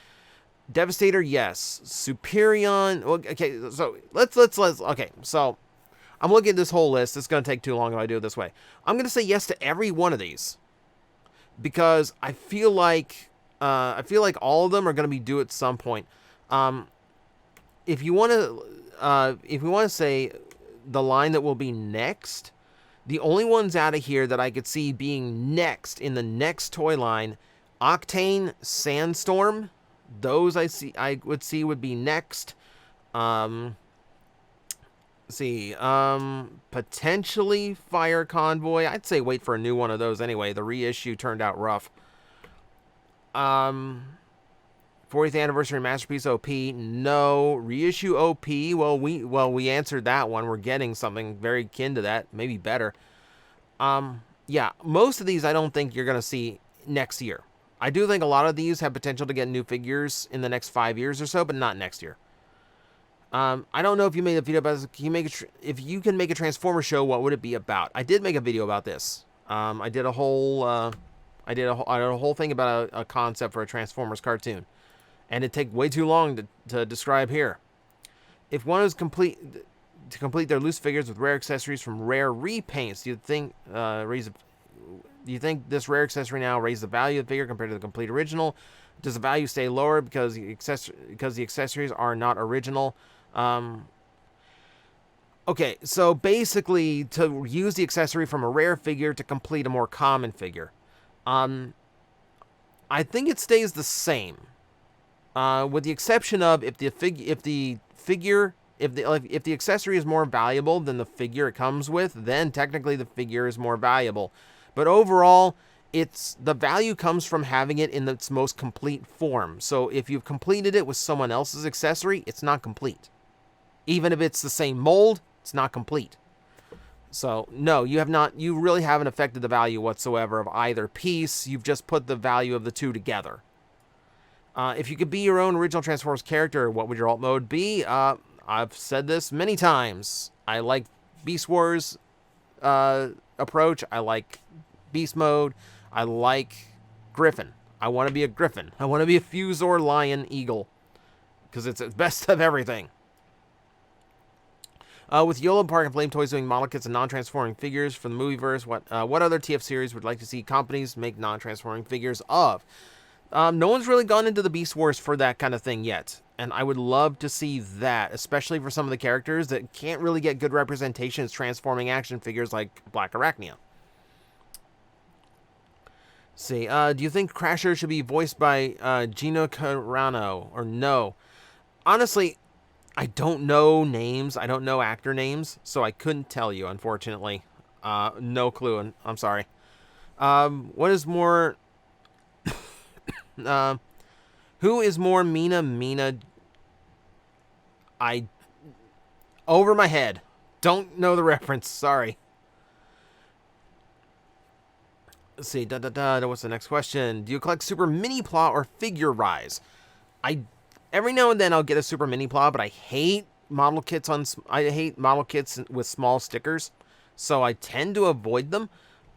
Devastator, yes. Superion, okay. So let's okay. So I'm looking at this whole list. It's gonna take too long if I do it this way. I'm gonna say yes to every one of these because I feel like all of them are gonna be due at some point. If you want to say the line that will be next, the only ones out of here that I could see being next in the next toy line, Octane, Sandstorm, those I would see would be next. Potentially Fire Convoy. I'd say wait for a new one of those anyway. The reissue turned out rough. 40th Anniversary Masterpiece OP, no. Reissue OP, well, we answered that one. We're getting something very akin to that, maybe better. Yeah, most of these I don't think you're going to see next year. I do think a lot of these have potential to get new figures in the next 5 years or so, but not next year. I don't know if you made a video about this. If you can make a Transformer show, what would it be about? I did make a video about this. I did a whole thing about a concept for a Transformers cartoon, and it'd take way too long to describe here. If one is to complete their loose figures with rare accessories from rare repaints, do you think this rare accessory now raises the value of the figure compared to the complete original? Does the value stay lower because the accessories are not original? Okay, so basically, to use the accessory from a rare figure to complete a more common figure, I think it stays the same, with the exception of if the accessory is more valuable than the figure it comes with, then technically the figure is more valuable. But overall, the value comes from having it in its most complete form. So if you've completed it with someone else's accessory, it's not complete. Even if it's the same mold, it's not complete. So no, you really haven't affected the value whatsoever of either piece. You've just put the value of the two together. If you could be your own original Transformers character, what would your alt mode be? I've said this many times. I like Beast Wars approach. I like Beast mode. I like Griffin. I want to be a Griffin. I want to be a Fusor Lion Eagle, because it's the best of everything. With YOLO Park and Flame Toys doing model kits and non-transforming figures for the movieverse, what other TF series would like to see companies make non-transforming figures of? No one's really gone into the Beast Wars for that kind of thing yet, and I would love to see that, especially for some of the characters that can't really get good representation as transforming action figures like Black Arachnia. Let's see, do you think Crasher should be voiced by Gino Carano, or no? Honestly, I don't know names. I don't know actor names, so I couldn't tell you, unfortunately. No clue, and I'm sorry. What is more... who is more Mina? Over my head. Don't know the reference, sorry. Let's see, what's the next question? Do you collect Super Mini Pla or Figure Rise? Every now and then I'll get a Super Mini Pla, but I hate model kits with small stickers, so I tend to avoid them.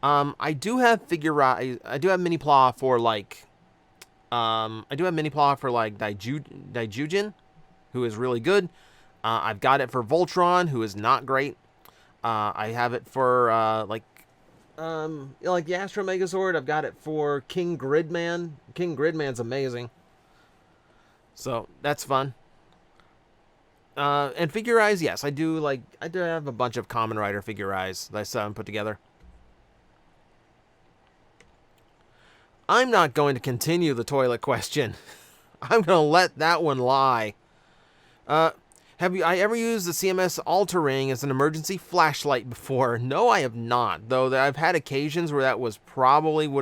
I do have Mini Pla for like Daijujin, who is really good. I've got it for Voltron, who is not great. I have it for like the Astro Megazord. I've got it for King Gridman. King Gridman's amazing. So that's fun. And Figure Eyes, yes, I do have a bunch of Kamen Rider Figure Eyes that I still haven't put together. I'm not going to continue the toilet question. I'm going to let that one lie. Have I ever used the CMS Alter Ring as an emergency flashlight before? No, I have not, though I've had occasions where that would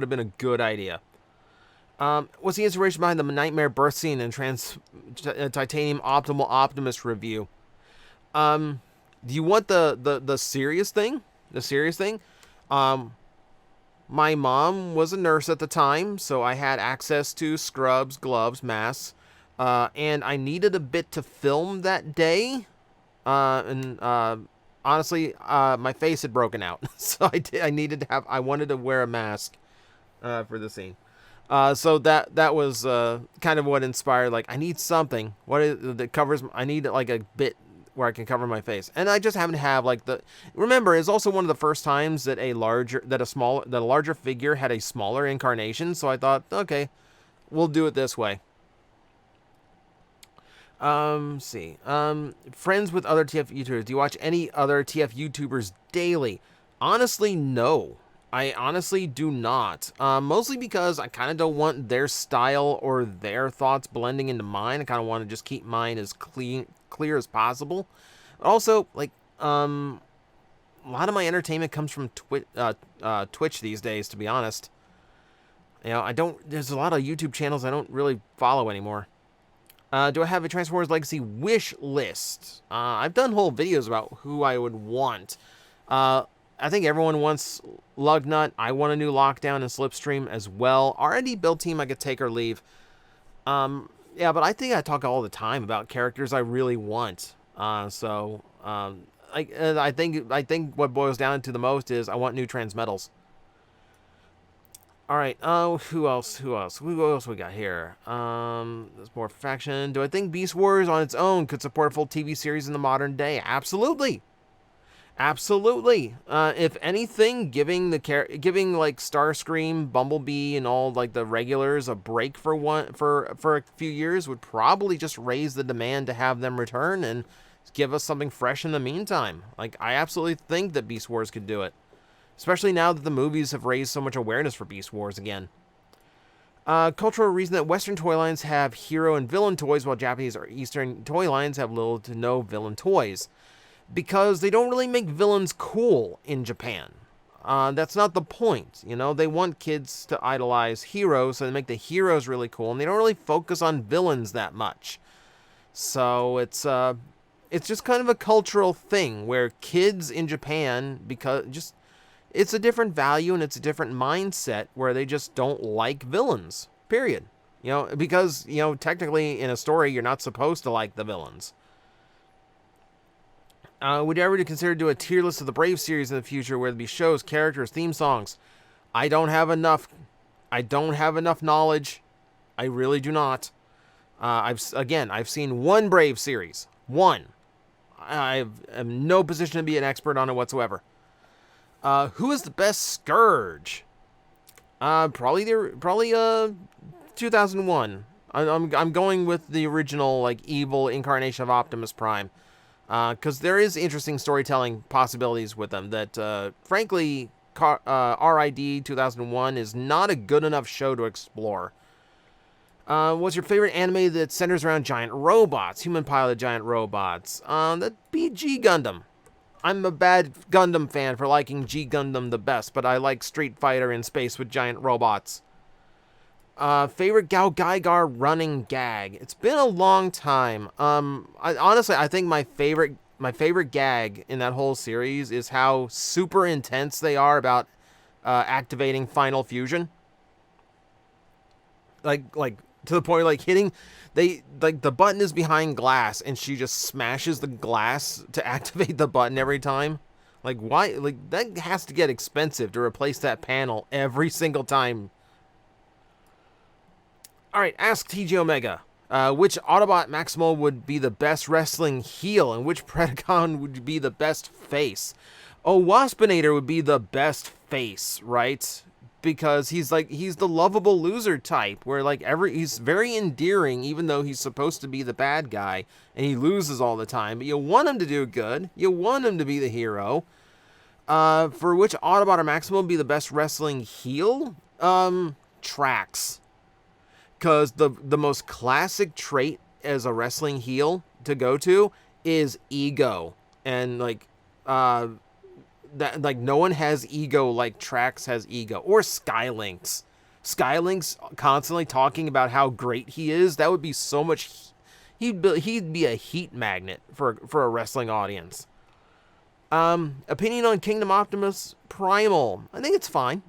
have been a good idea. What's the inspiration behind the Nightmare birth scene in Titanium Optimal Optimus review? Do you want the serious thing? The serious thing? My mom was a nurse at the time, so I had access to scrubs, gloves, masks, and I needed a bit to film that day. Honestly, my face had broken out, so I wanted to wear a mask for the scene. So that was kind of what inspired, like, I need something that covers, I need like a bit where I can cover my face, and I just happen to have remember, it's also one of the first times that a larger figure had a smaller incarnation, so I thought, okay, we'll do it this way. See, friends with other TF YouTubers. Do you watch any other TF YouTubers daily? Honestly, no. I honestly do not. Mostly because I kind of don't want their style or their thoughts blending into mine. I kind of want to just keep mine as clear as possible. Also, like, a lot of my entertainment comes from Twitch these days, to be honest. You know, there's a lot of YouTube channels I don't really follow anymore. Do I have a Transformers Legacy wish list? I've done whole videos about who I would want. I think everyone wants Lugnut. I want a new Lockdown and Slipstream as well. R&D build team I could take or leave. Yeah, but I think I talk all the time about characters I really want. I think what boils down to the most is I want new Transmetals. All right. Who else? Who else we got here? There's more faction. Do I think Beast Wars on its own could support a full TV series in the modern day? Absolutely. Absolutely. If anything, giving like Starscream, Bumblebee, and all like the regulars a break for a few years would probably just raise the demand to have them return and give us something fresh in the meantime. Like, I absolutely think that Beast Wars could do it, especially now that the movies have raised so much awareness for Beast Wars again. Cultural reason that Western toy lines have hero and villain toys while Japanese or Eastern toy lines have little to no villain toys. Because they don't really make villains cool in Japan. That's not the point, you know? They want kids to idolize heroes, so they make the heroes really cool, and they don't really focus on villains that much. So it's just kind of a cultural thing where kids in Japan, it's a different value and it's a different mindset where they just don't like villains, period. You know, because, you know, technically in a story, you're not supposed to like the villains. Would you ever consider do a tier list of the Brave series in the future where there'd be shows, characters, theme songs? I don't have enough knowledge. I really do not. I've seen one Brave series. One. I am in no position to be an expert on it whatsoever. Who is the best Scourge? Probably 2001. I'm going with the original, like, evil incarnation of Optimus Prime. Because there is interesting storytelling possibilities with them that, frankly, RID 2001 is not a good enough show to explore. What's your favorite anime that centers around giant robots, human-piloted giant robots? That'd be G Gundam. I'm a bad Gundam fan for liking G Gundam the best, but I like Street Fighter in space with giant robots. Favorite Gao Gaigar running gag. It's been a long time. I think my favorite gag in that whole series is how super intense they are about activating final fusion. Like to the point like the button is behind glass and she just smashes the glass to activate the button every time. Like, why? Like, that has to get expensive to replace that panel every single time. Alright, ask TJOmega. Which Autobot Maximal would be the best wrestling heel, and which Predacon would be the best face? Oh, Waspinator would be the best face, right? Because he's the lovable loser type, where he's very endearing, even though he's supposed to be the bad guy, and he loses all the time. But you want him to do good. You want him to be the hero. For which Autobot or Maximal would be the best wrestling heel? Trax. Because the most classic trait as a wrestling heel to go to is ego. And, no one has ego like Trax has ego. Or Skylynx. Skylynx constantly talking about how great he is. That would be so much... He'd be a heat magnet for a wrestling audience. Opinion on Kingdom Optimus Primal. I think it's fine.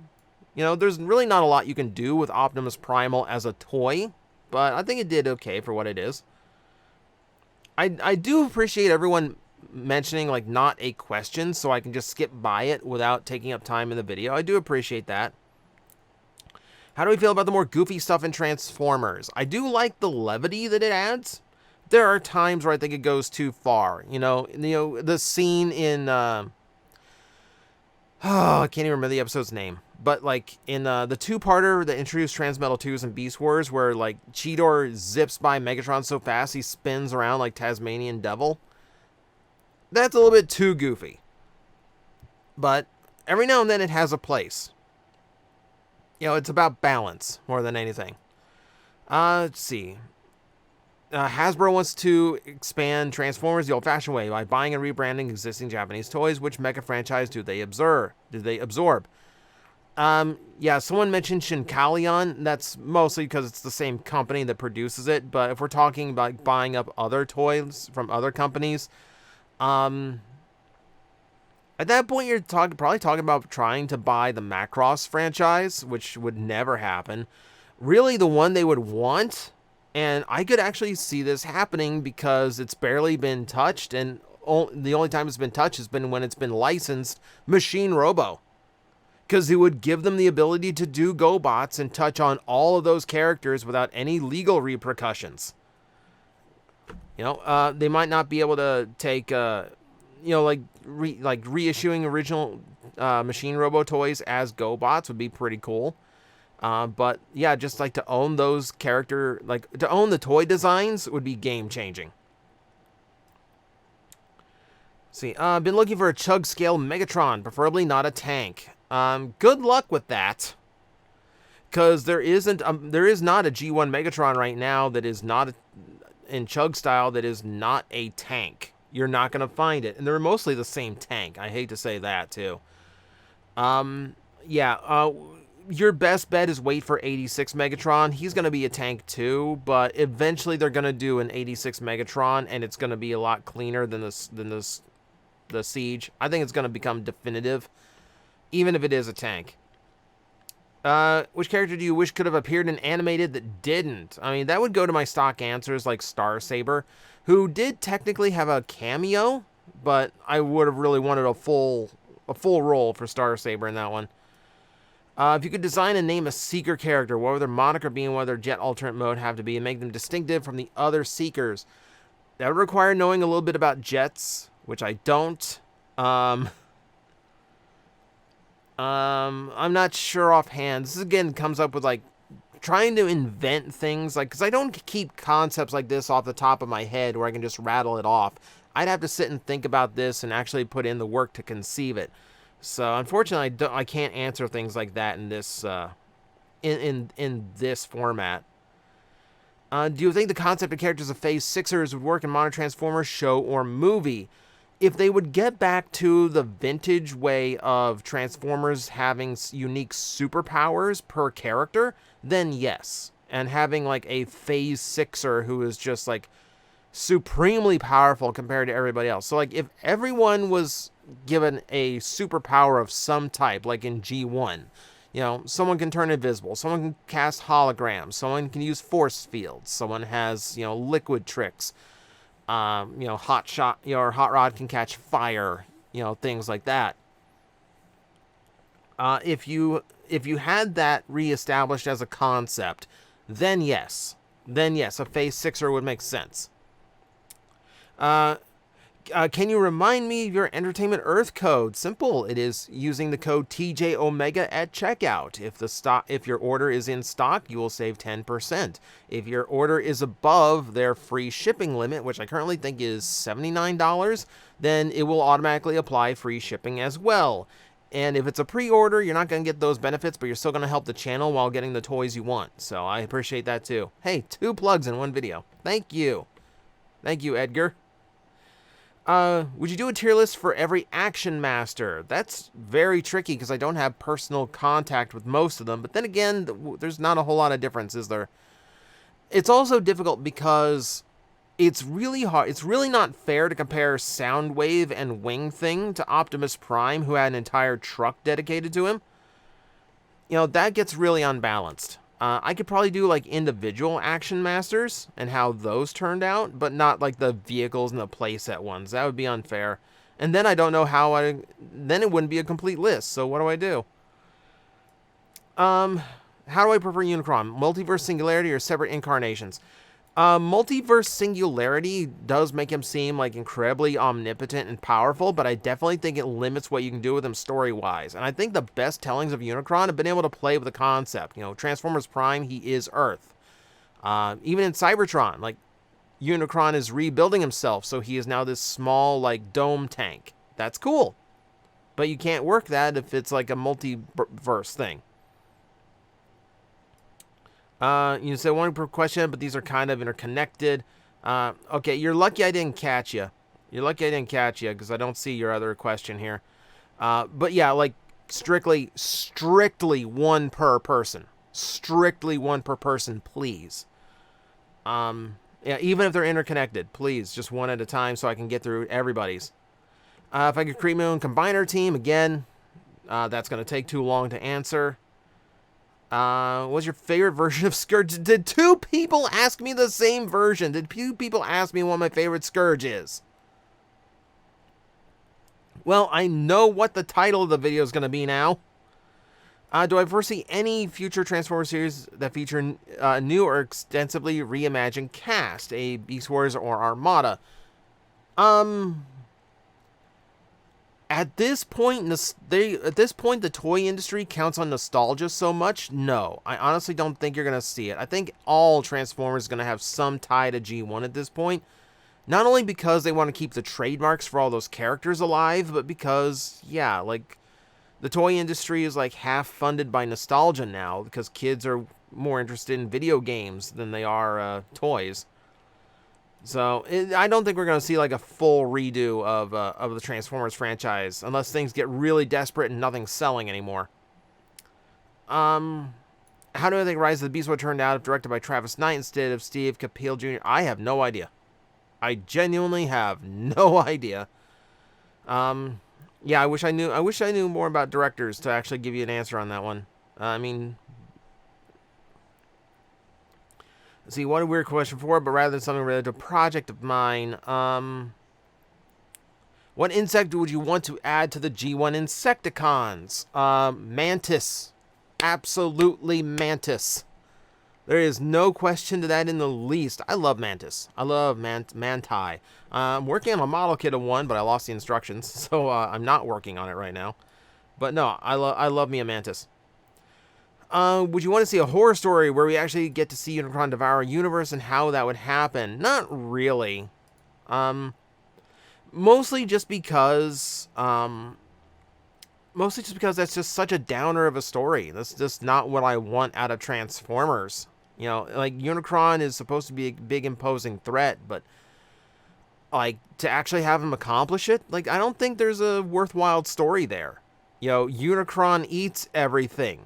You know, there's really not a lot you can do with Optimus Primal as a toy, but I think it did okay for what it is. I do appreciate everyone mentioning, not a question, so I can just skip by it without taking up time in the video. I do appreciate that. How do we feel about the more goofy stuff in Transformers? I do like the levity that it adds. There are times where I think it goes too far. You know, the scene in... I can't even remember the episode's name. But, in the two-parter that introduced Transmetal 2s and Beast Wars, where, Cheetor zips by Megatron so fast he spins around like Tasmanian Devil, that's a little bit too goofy. But every now and then it has a place. You know, it's about balance more than anything. Let's see. Hasbro wants to expand Transformers the old-fashioned way by buying and rebranding existing Japanese toys. Which mecha franchise do they absorb? Yeah, someone mentioned Shinkalion. That's mostly because it's the same company that produces it. But if we're talking about buying up other toys from other companies, At that point, you're probably talking about trying to buy the Macross franchise, which would never happen. Really, the one they would want, and I could actually see this happening because it's barely been touched, and the only time it's been touched has been when it's been licensed, Machine Robo. Because it would give them the ability to do GoBots and touch on all of those characters without any legal repercussions. They might not be able to take, like reissuing original Machine Robo toys as GoBots would be pretty cool. But yeah, just like to own those to own the toy designs would be game changing. See, I've been looking for a chug scale Megatron, preferably not a tank. Good luck with that. Because there is not a G1 Megatron right now that is not in chug style that is not a tank. You're not going to find it. And they're mostly the same tank. I hate to say that, too. Your best bet is wait for 86 Megatron. He's going to be a tank, too. But eventually they're going to do an 86 Megatron. And it's going to be a lot cleaner than the Siege. I think it's going to become definitive. Even if it is a tank. Which character do you wish could have appeared in animated that didn't? I mean, that would go to my stock answers like Star Saber, who did technically have a cameo, but I would have really wanted a full role for Star Saber in that one. If you could design and name a Seeker character, what would their moniker be and what would their jet alternate mode have to be and make them distinctive from the other Seekers? That would require knowing a little bit about jets, which I don't. I'm not sure offhand. This again comes up with like trying to invent things because I don't keep concepts like this off the top of my head where I can just rattle it off. I'd have to sit and think about this and actually put in the work to conceive it. So unfortunately, I can't answer things like that in this in this format. Do you think the concept of characters of Phase Sixers would work in modern Transformers show or movie? If they would get back to the vintage way of Transformers having unique superpowers per character, then yes. And having like a Phase Sixer who is just like supremely powerful compared to everybody else. So like if everyone was given a superpower of some type, like in G1, someone can turn invisible, someone can cast holograms, someone can use force fields, someone has, liquid tricks. Hot Rod can catch fire, things like that. If you had that reestablished as a concept, then yes, a Phase Sixer would make sense. Can you remind me of your Entertainment Earth code? Simple. It is using the code TJOmega at checkout. If your order is in stock, you will save 10%. If your order is above their free shipping limit, which I currently think is $79, then it will automatically apply free shipping as well. And if it's a pre-order, you're not going to get those benefits, but you're still going to help the channel while getting the toys you want. So I appreciate that too. Hey, 2 plugs in one video. Thank you. Thank you, Edgar. Would you do a tier list for every Action Master? That's very tricky because I don't have personal contact with most of them. But then again, there's not a whole lot of difference, is there? It's also difficult because it's really hard. It's really not fair to compare Soundwave and Wing Thing to Optimus Prime, who had an entire truck dedicated to him. That gets really unbalanced. I could probably do like individual Action Masters and how those turned out, but not like the vehicles and the playset ones. That would be unfair. And then I don't know then it wouldn't be a complete list. So what do I do? How do I prefer Unicron? Multiverse Singularity or separate incarnations? Multiverse Singularity does make him seem like incredibly omnipotent and powerful, but I definitely think it limits what you can do with him story-wise. And I think the best tellings of Unicron have been able to play with the concept. Transformers Prime, he is Earth. Even in Cybertron, like, Unicron is rebuilding himself, so he is now this small, like, dome tank. That's cool. But you can't work that if it's like a multiverse thing. You say one per question, but these are kind of interconnected. Okay, you're lucky I didn't catch you. You're lucky I didn't catch you because I don't see your other question here. But yeah, like strictly one per person. Strictly one per person, please. Yeah, even if they're interconnected, please, just one at a time so I can get through everybody's. If I could create my own combiner team, again, that's going to take too long to answer. What's your favorite version of Scourge? Did two people ask me the same version? Did two people ask me what my favorite Scourge is? Well, I know what the title of the video is going to be now. Do I foresee any future Transformers series that feature new or extensively reimagined cast, a Beast Wars or Armada? At this point, the toy industry counts on nostalgia so much. No, I honestly don't think you're gonna see it. I think all Transformers is gonna have some tie to G1 at this point. Not only because they want to keep the trademarks for all those characters alive, but because, yeah, like, the toy industry is like half funded by nostalgia now because kids are more interested in video games than they are toys. So I don't think we're going to see like a full redo of the Transformers franchise unless things get really desperate and nothing's selling anymore. How do I think Rise of the Beast would turn out if directed by Travis Knight instead of Steve Capel Jr.? I have no idea. I genuinely have no idea. Yeah, I wish I knew more about directors to actually give you an answer on that one. I mean, let's see, what a weird question for, but rather than something related to a project of mine, what insect would you want to add to the G1 Insecticons? Mantis. Absolutely Mantis. There is no question to that in the least. I love Mantis. I love Manti. I'm working on a model kit of one, but I lost the instructions, so I'm not working on it right now. But no, I love me a Mantis. Would you want to see a horror story where we actually get to see Unicron devour a universe and how that would happen? Not really. Mostly just because that's just such a downer of a story. That's just not what I want out of Transformers. You know, like, Unicron is supposed to be a big imposing threat, but like, to actually have him accomplish it, like, I don't think there's a worthwhile story there. You know, Unicron eats everything.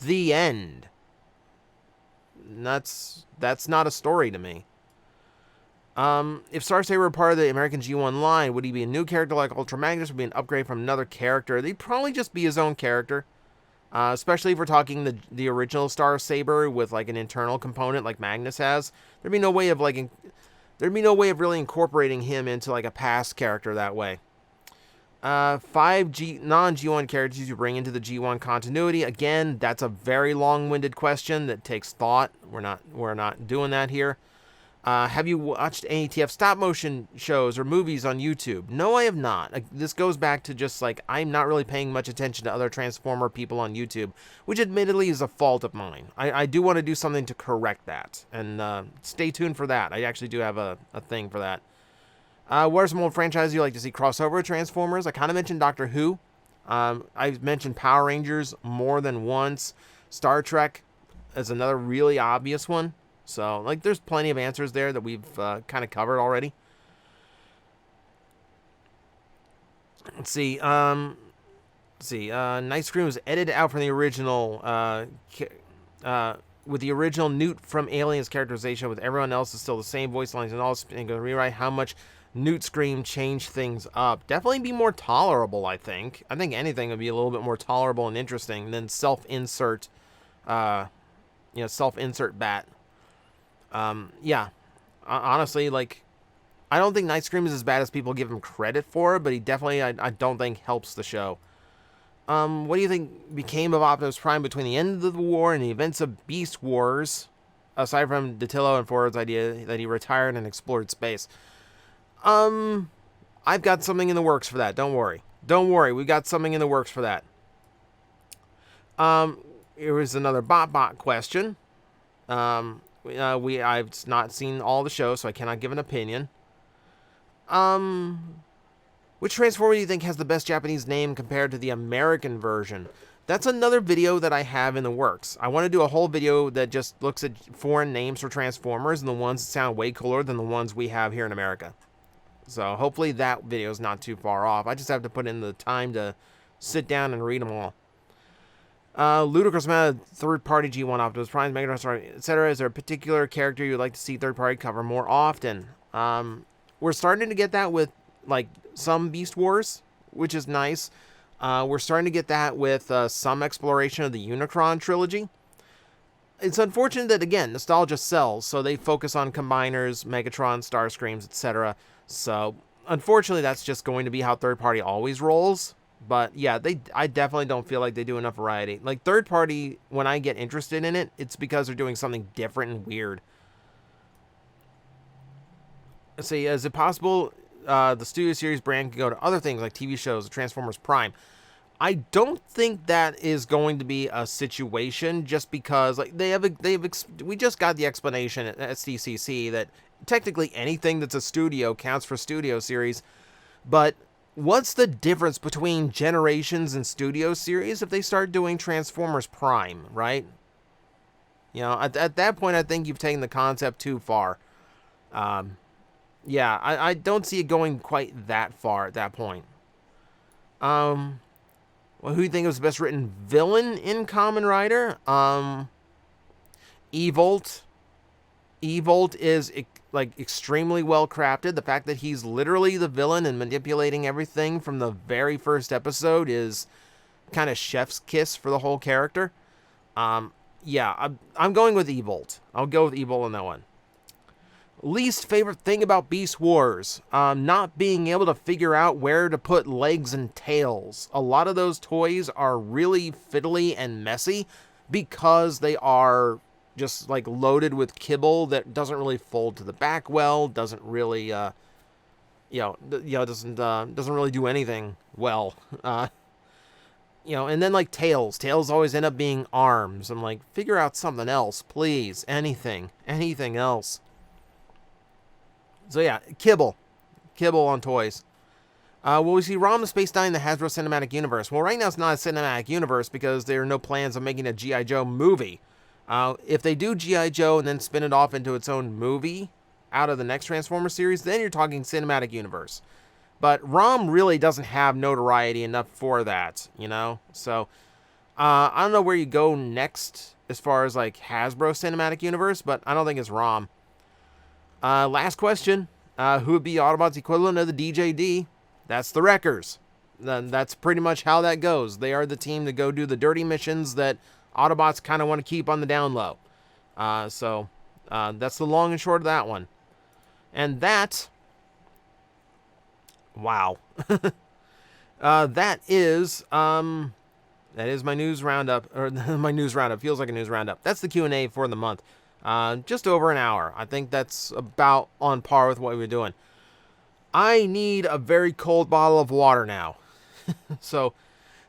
The end. That's not a story to me. If Starsaber were part of the American G1 line, would he be a new character like Ultra Magnus, or would be an upgrade from another character? They'd probably just be his own character. Especially if we're talking the original Starsaber with like an internal component like Magnus has. There'd be no way of really incorporating him into like a past character that way. 5 non-G1 characters you bring into the G1 continuity. Again, that's a very long-winded question that takes thought. We're not doing that here. Have you watched any TF stop-motion shows or movies on YouTube? No, I have not. This goes back to just, like, I'm not really paying much attention to other Transformer people on YouTube, which admittedly is a fault of mine. I do want to do something to correct that, and stay tuned for that. I actually do have a thing for that. What are some old franchises you like to see crossover with Transformers? I kind of mentioned Doctor Who. I've mentioned Power Rangers more than once. Star Trek is another really obvious one. So, like, there's plenty of answers there that we've kind of covered already. Let's see. Night Scream was edited out from the original, with the original Newt from Aliens characterization, with everyone else is still the same voice lines and all, and go rewrite how much Newt Scream changed things up. Definitely be more tolerable, I think. I think anything would be a little bit more tolerable and interesting than self-insert, self-insert bat. Yeah, honestly, like, I don't think Night Scream is as bad as people give him credit for, but he definitely, I don't think, helps the show. What do you think became of Optimus Prime between the end of the war and the events of Beast Wars, aside from Datillo and Ford's idea that he retired and explored space? I've got something in the works for that, don't worry. Don't worry, we got something in the works for that. Here was another bot question. I've not seen all the shows, so I cannot give an opinion. Which Transformer do you think has the best Japanese name compared to the American version? That's another video that I have in the works. I want to do a whole video that just looks at foreign names for Transformers and the ones that sound way cooler than the ones we have here in America. So hopefully that video is not too far off. I just have to put in the time to sit down and read them all. Ludicrous amount of third-party G1 Optimus Prime, Megatron, etc. Is there a particular character you'd like to see third-party cover more often? We're starting to get that with, like, some Beast Wars. which is nice. We're starting to get that with some exploration of the Unicron trilogy. It's unfortunate that, again, nostalgia sells, so they focus on Combiners, Megatron, Starscreams, etc. So, unfortunately, that's just going to be how third party always rolls. But yeah, I definitely don't feel like they do enough variety. Like, third party, when I get interested in it, it's because they're doing something different and weird. Let's see, is it possible the Studio Series brand can go to other things like TV shows, Transformers Prime? I don't think that is going to be a situation, just because like we just got the explanation at SDCC that technically anything that's a studio counts for Studio Series, but what's the difference between Generations and Studio Series if they start doing Transformers Prime, right? You know, at that point, I think you've taken the concept too far. Yeah, I don't see it going quite that far at that point. Well, who do you think was the best written villain in Kamen Rider? Evolt. Evolt is like extremely well crafted. The fact that he's literally the villain and manipulating everything from the very first episode is kind of chef's kiss for the whole character. Yeah, I'm going with Evolt. I'll go with Evolt on that one. Least favorite thing about Beast Wars, not being able to figure out where to put legs and tails. A lot of those toys are really fiddly and messy because they are just like loaded with kibble that doesn't really fold to the back well, doesn't really, doesn't really do anything well. And then like tails always end up being arms. I'm like, figure out something else, please. Anything else. So yeah, kibble on toys. Will we see Rom the Space Nine in the Hasbro Cinematic Universe? Well, right now it's not a cinematic universe because there are no plans of making a G.I. Joe movie. If they do G.I. Joe and then spin it off into its own movie out of the next Transformers series, then you're talking cinematic universe. But Rom really doesn't have notoriety enough for that, you know? So, I don't know where you go next as far as like Hasbro Cinematic Universe, but I don't think it's Rom. Last question. Who would be Autobots' equivalent of the DJD? That's the Wreckers. That's pretty much how that goes. They are the team to go do the dirty missions that Autobots kind of want to keep on the down low. So that's the long and short of that one. And that... Wow. That is my news roundup. Or my news roundup. Feels like a news roundup. That's the Q&A for the month. Just over an hour. I think that's about on par with what we were doing. I need a very cold bottle of water now. So,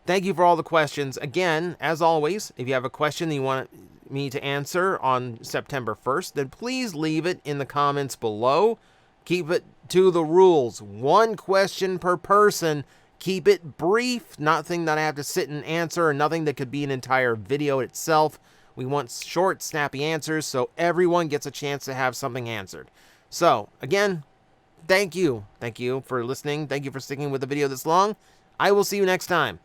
thank you for all the questions. Again, as always, if you have a question that you want me to answer on September 1st, then please leave it in the comments below. Keep it to the rules. One question per person. Keep it brief. Nothing that I have to sit and answer, or nothing that could be an entire video itself. We want short, snappy answers so everyone gets a chance to have something answered. So, again, thank you. Thank you for listening. Thank you for sticking with the video this long. I will see you next time.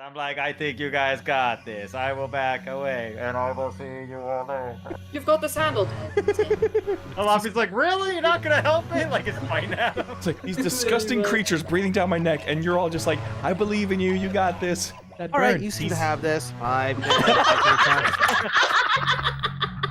I'm like, I think you guys got this. I will back away, and I will see you all later. You've got this handled. Alafi's like, really? You're not gonna help me? Like, it's fine now. It's like these disgusting creatures breathing down my neck, and you're all just like, I believe in you. You got this. All right, you seem to have this. 5 minutes.